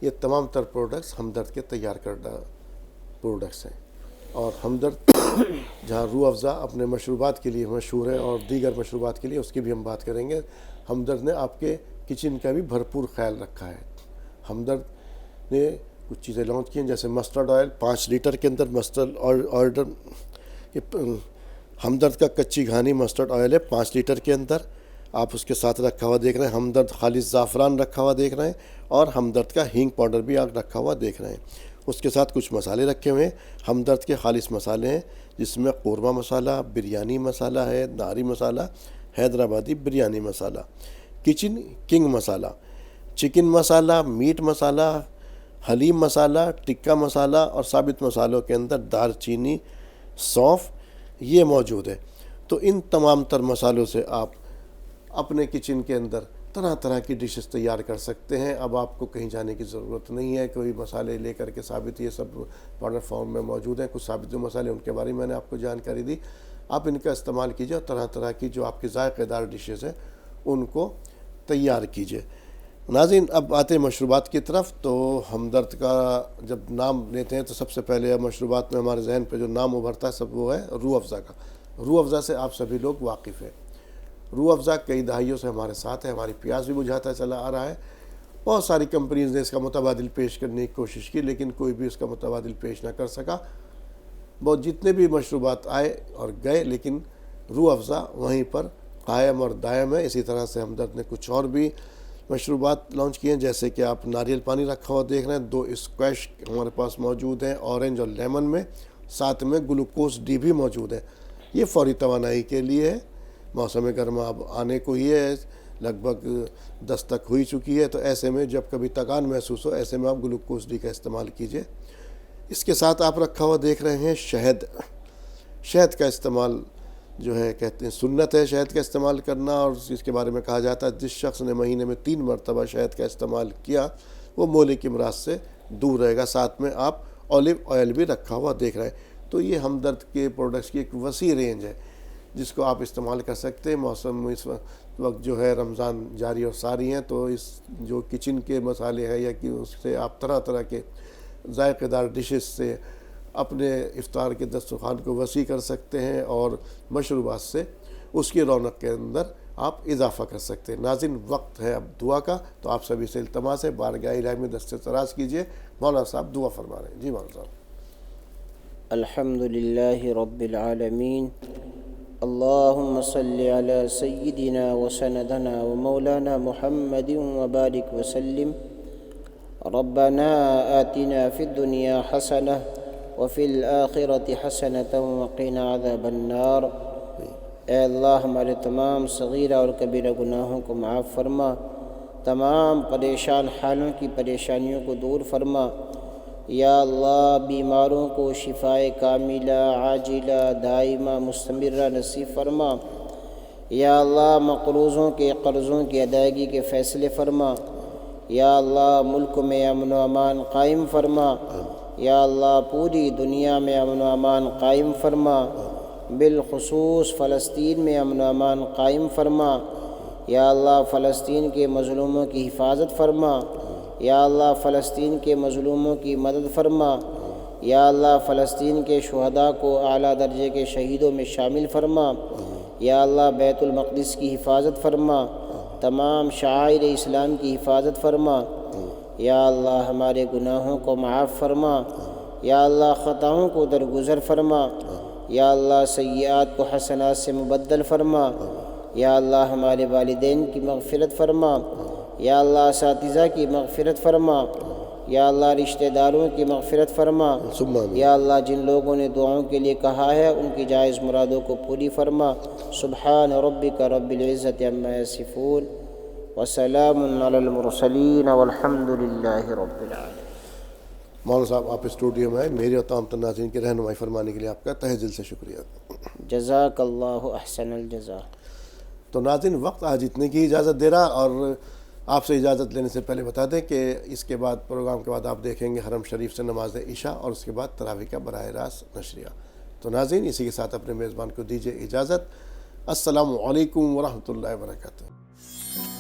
یہ تمام تر پروڈکٹس ہمدرد کے تیار کردہ پروڈکٹس ہیں, اور ہمدرد جہاں روح افزا اپنے مشروبات کے لیے مشہور ہے اور دیگر مشروبات کے لیے, اس کی بھی ہم بات کریں گے. ہمدرد نے آپ کے کچن کا بھی بھرپور خیال رکھا ہے. ہمدرد نے کچھ چیزیں لانچ کی ہیں, جیسے مسٹرڈ آئل 5 لیٹر کے اندر. مسٹرڈ آئل ہمدرد کا کچی گھانی مسٹرڈ آئل ہے 5 لیٹر کے اندر. آپ اس کے ساتھ رکھا ہوا دیکھ رہے ہیں ہمدرد خالص زعفران رکھا ہوا دیکھ رہے ہیں, اور ہمدرد کا ہینگ پاؤڈر بھی آپ رکھا ہوا دیکھ رہے ہیں. اس کے ساتھ کچھ مسالے رکھے ہوئے ہیں. ہمدرد کے خالص مسالے ہیں جس میں قورمہ مسالہ, بریانی مسالہ ہے, نہاری مسالہ, حیدرآبادی بریانی مسالہ, کچن کنگ مسالہ, چکن مسالہ, میٹ مسالہ, حلیم مسالہ, ٹکا مسالہ, اور ثابت مسالوں کے اندر دار چینی, سونف یہ موجود ہے. تو ان تمام تر مسالوں سے آپ اپنے کچن کے اندر طرح طرح کی ڈشز تیار کر سکتے ہیں. اب آپ کو کہیں جانے کی ضرورت نہیں ہے, کوئی مسالے لے کر کے. ثابت یہ سب پاؤڈر فارم میں موجود ہیں. کچھ ثابت جو مسالے ان کے بارے میں نے آپ کو جانکاری دی. آپ ان کا استعمال کیجئے اور طرح طرح کی جو آپ کی ذائقہ دار ڈشز ہیں ان کو تیار کیجئے. ناظرین اب آتے ہیں مشروبات کی طرف. تو ہمدرد کا جب نام لیتے ہیں تو سب سے پہلے مشروبات میں ہمارے ذہن پہ جو نام ابھرتا ہے سب وہ ہے روح افزا کا. روح افزا سے آپ سبھی لوگ واقف ہیں. روح افزا کئی دہائیوں سے ہمارے ساتھ ہے, ہماری پیاس بھی بجھاتا چلا آ رہا ہے. بہت ساری کمپنیز نے اس کا متبادل پیش کرنے کی کوشش کی, لیکن کوئی بھی اس کا متبادل پیش نہ کر سکا. بہت جتنے بھی مشروبات آئے اور گئے, لیکن روح افزا وہیں پر قائم اور دائم ہے. اسی طرح سے ہمدرد نے کچھ اور بھی مشروبات لانچ کیے ہیں, جیسے کہ آپ ناریل پانی رکھا ہوا دیکھ رہے ہیں. 2 اسکویش ہمارے پاس موجود ہیں اورنج اور لیمن میں, ساتھ میں گلوکوز ڈی بھی موجود ہے. یہ فوری توانائی کے لیے ہے. موسم گرما اب آنے کو ہی ہے, لگ بھگ 10 تک ہوئی چکی ہے. تو ایسے میں جب کبھی تکان محسوس ہو, ایسے میں آپ گلوکوز ڈی کا استعمال کیجئے. اس کے ساتھ آپ رکھا ہوا دیکھ رہے ہیں شہد. شہد کا استعمال جو ہے کہتے ہیں سنت ہے شہد کا استعمال کرنا, اور اس کے بارے میں کہا جاتا ہے جس شخص نے مہینے میں 3 مرتبہ شہد کا استعمال کیا وہ مولک امراض سے دور رہے گا. ساتھ میں آپ اولیو آئل بھی رکھا ہوا دیکھ رہے ہیں. تو یہ ہمدرد کے پروڈکٹس کی ایک وسیع رینج ہے جس کو آپ استعمال کر سکتے ہیں. موسم اس وقت جو ہے رمضان جاری اور ساری ہیں، تو اس جو کچن کے مسالے ہیں یا کہ اس سے آپ طرح طرح کے ذائقے دار ڈشز سے اپنے افطار کے دسترخوان کو وسیع کر سکتے ہیں اور مشروبات سے اس کی رونق کے اندر آپ اضافہ کر سکتے ہیں. ناظرین، وقت ہے اب دعا کا، تو آپ سبھی سے التماس ہے بارگاہ الہی میں دست دراز کیجیے. مولانا صاحب دعا فرما رہے ہیں. جی مولانا صاحب. الحمد للہ رب العالمین. اللہم صلی علی سیدنا وسندنا ومولانا محمد وبارک وسلم. ربنا آتنا فی الدنیا حسنہ وفی الآخرۃ حسنۃ وقنا عذاب النار. اے اللہ ہمارے تمام صغیرہ اور کبیرہ گناہوں کو معاف فرما، تمام پریشان حالوں کی پریشانیوں کو دور فرما. یا اللہ بیماروں کو شفائے کاملہ عاجلہ دائمہ مستمرہ نصیب فرما. یا اللہ مقروضوں کے قرضوں کی ادائیگی کے فیصلے فرما. یا اللہ ملک میں امن و امان قائم فرما. یا اللہ پوری دنیا میں امن و امان قائم فرما، بالخصوص فلسطین میں امن و امان قائم فرما. یا اللہ فلسطین کے مظلوموں کی حفاظت فرما. یا اللہ فلسطین کے مظلوموں کی مدد فرما. یا اللہ فلسطین کے شہداء کو اعلیٰ درجے کے شہیدوں میں شامل فرما. یا اللہ بیت المقدس کی حفاظت فرما، تمام شعائر اسلام کی حفاظت فرما. یا اللہ ہمارے گناہوں کو معاف فرما. یا اللہ خطاؤں کو درگزر فرما. یا اللہ سیئات کو حسنات سے مبدل فرما. یا اللہ ہمارے والدین کی مغفرت فرما. یا اللہ اساتذہ کی مغفرت فرما. یا اللہ رشتہ داروں کی مغفرت فرما. یا اللہ جن لوگوں نے دعاؤں کے لیے کہا ہے ان کی جائز مرادوں کو پوری فرما. سبحان ربک رب العزت عما یصفون وسلام علی المرسلین والحمد للہ رب العالمین. مولانا صاحب آپ اسٹوڈیو میں آئے، میری اور تمام ناظرین کی رہنمائی فرمانے کے لیے آپ کا تہہ دل سے شکریہ. جزاک اللہ احسن الجزا. تو ناظرین، وقت آج اتنے کی اجازت دے رہا، اور آپ سے اجازت لینے سے پہلے بتا دیں کہ اس کے بعد پروگرام کے بعد آپ دیکھیں گے حرم شریف سے نماز عشاء، اور اس کے بعد تراویح کا براہ راست نشریہ. تو ناظرین، اسی کے ساتھ اپنے میزبان کو دیجیے اجازت. السلام علیکم ورحمۃ اللہ وبرکاتہ.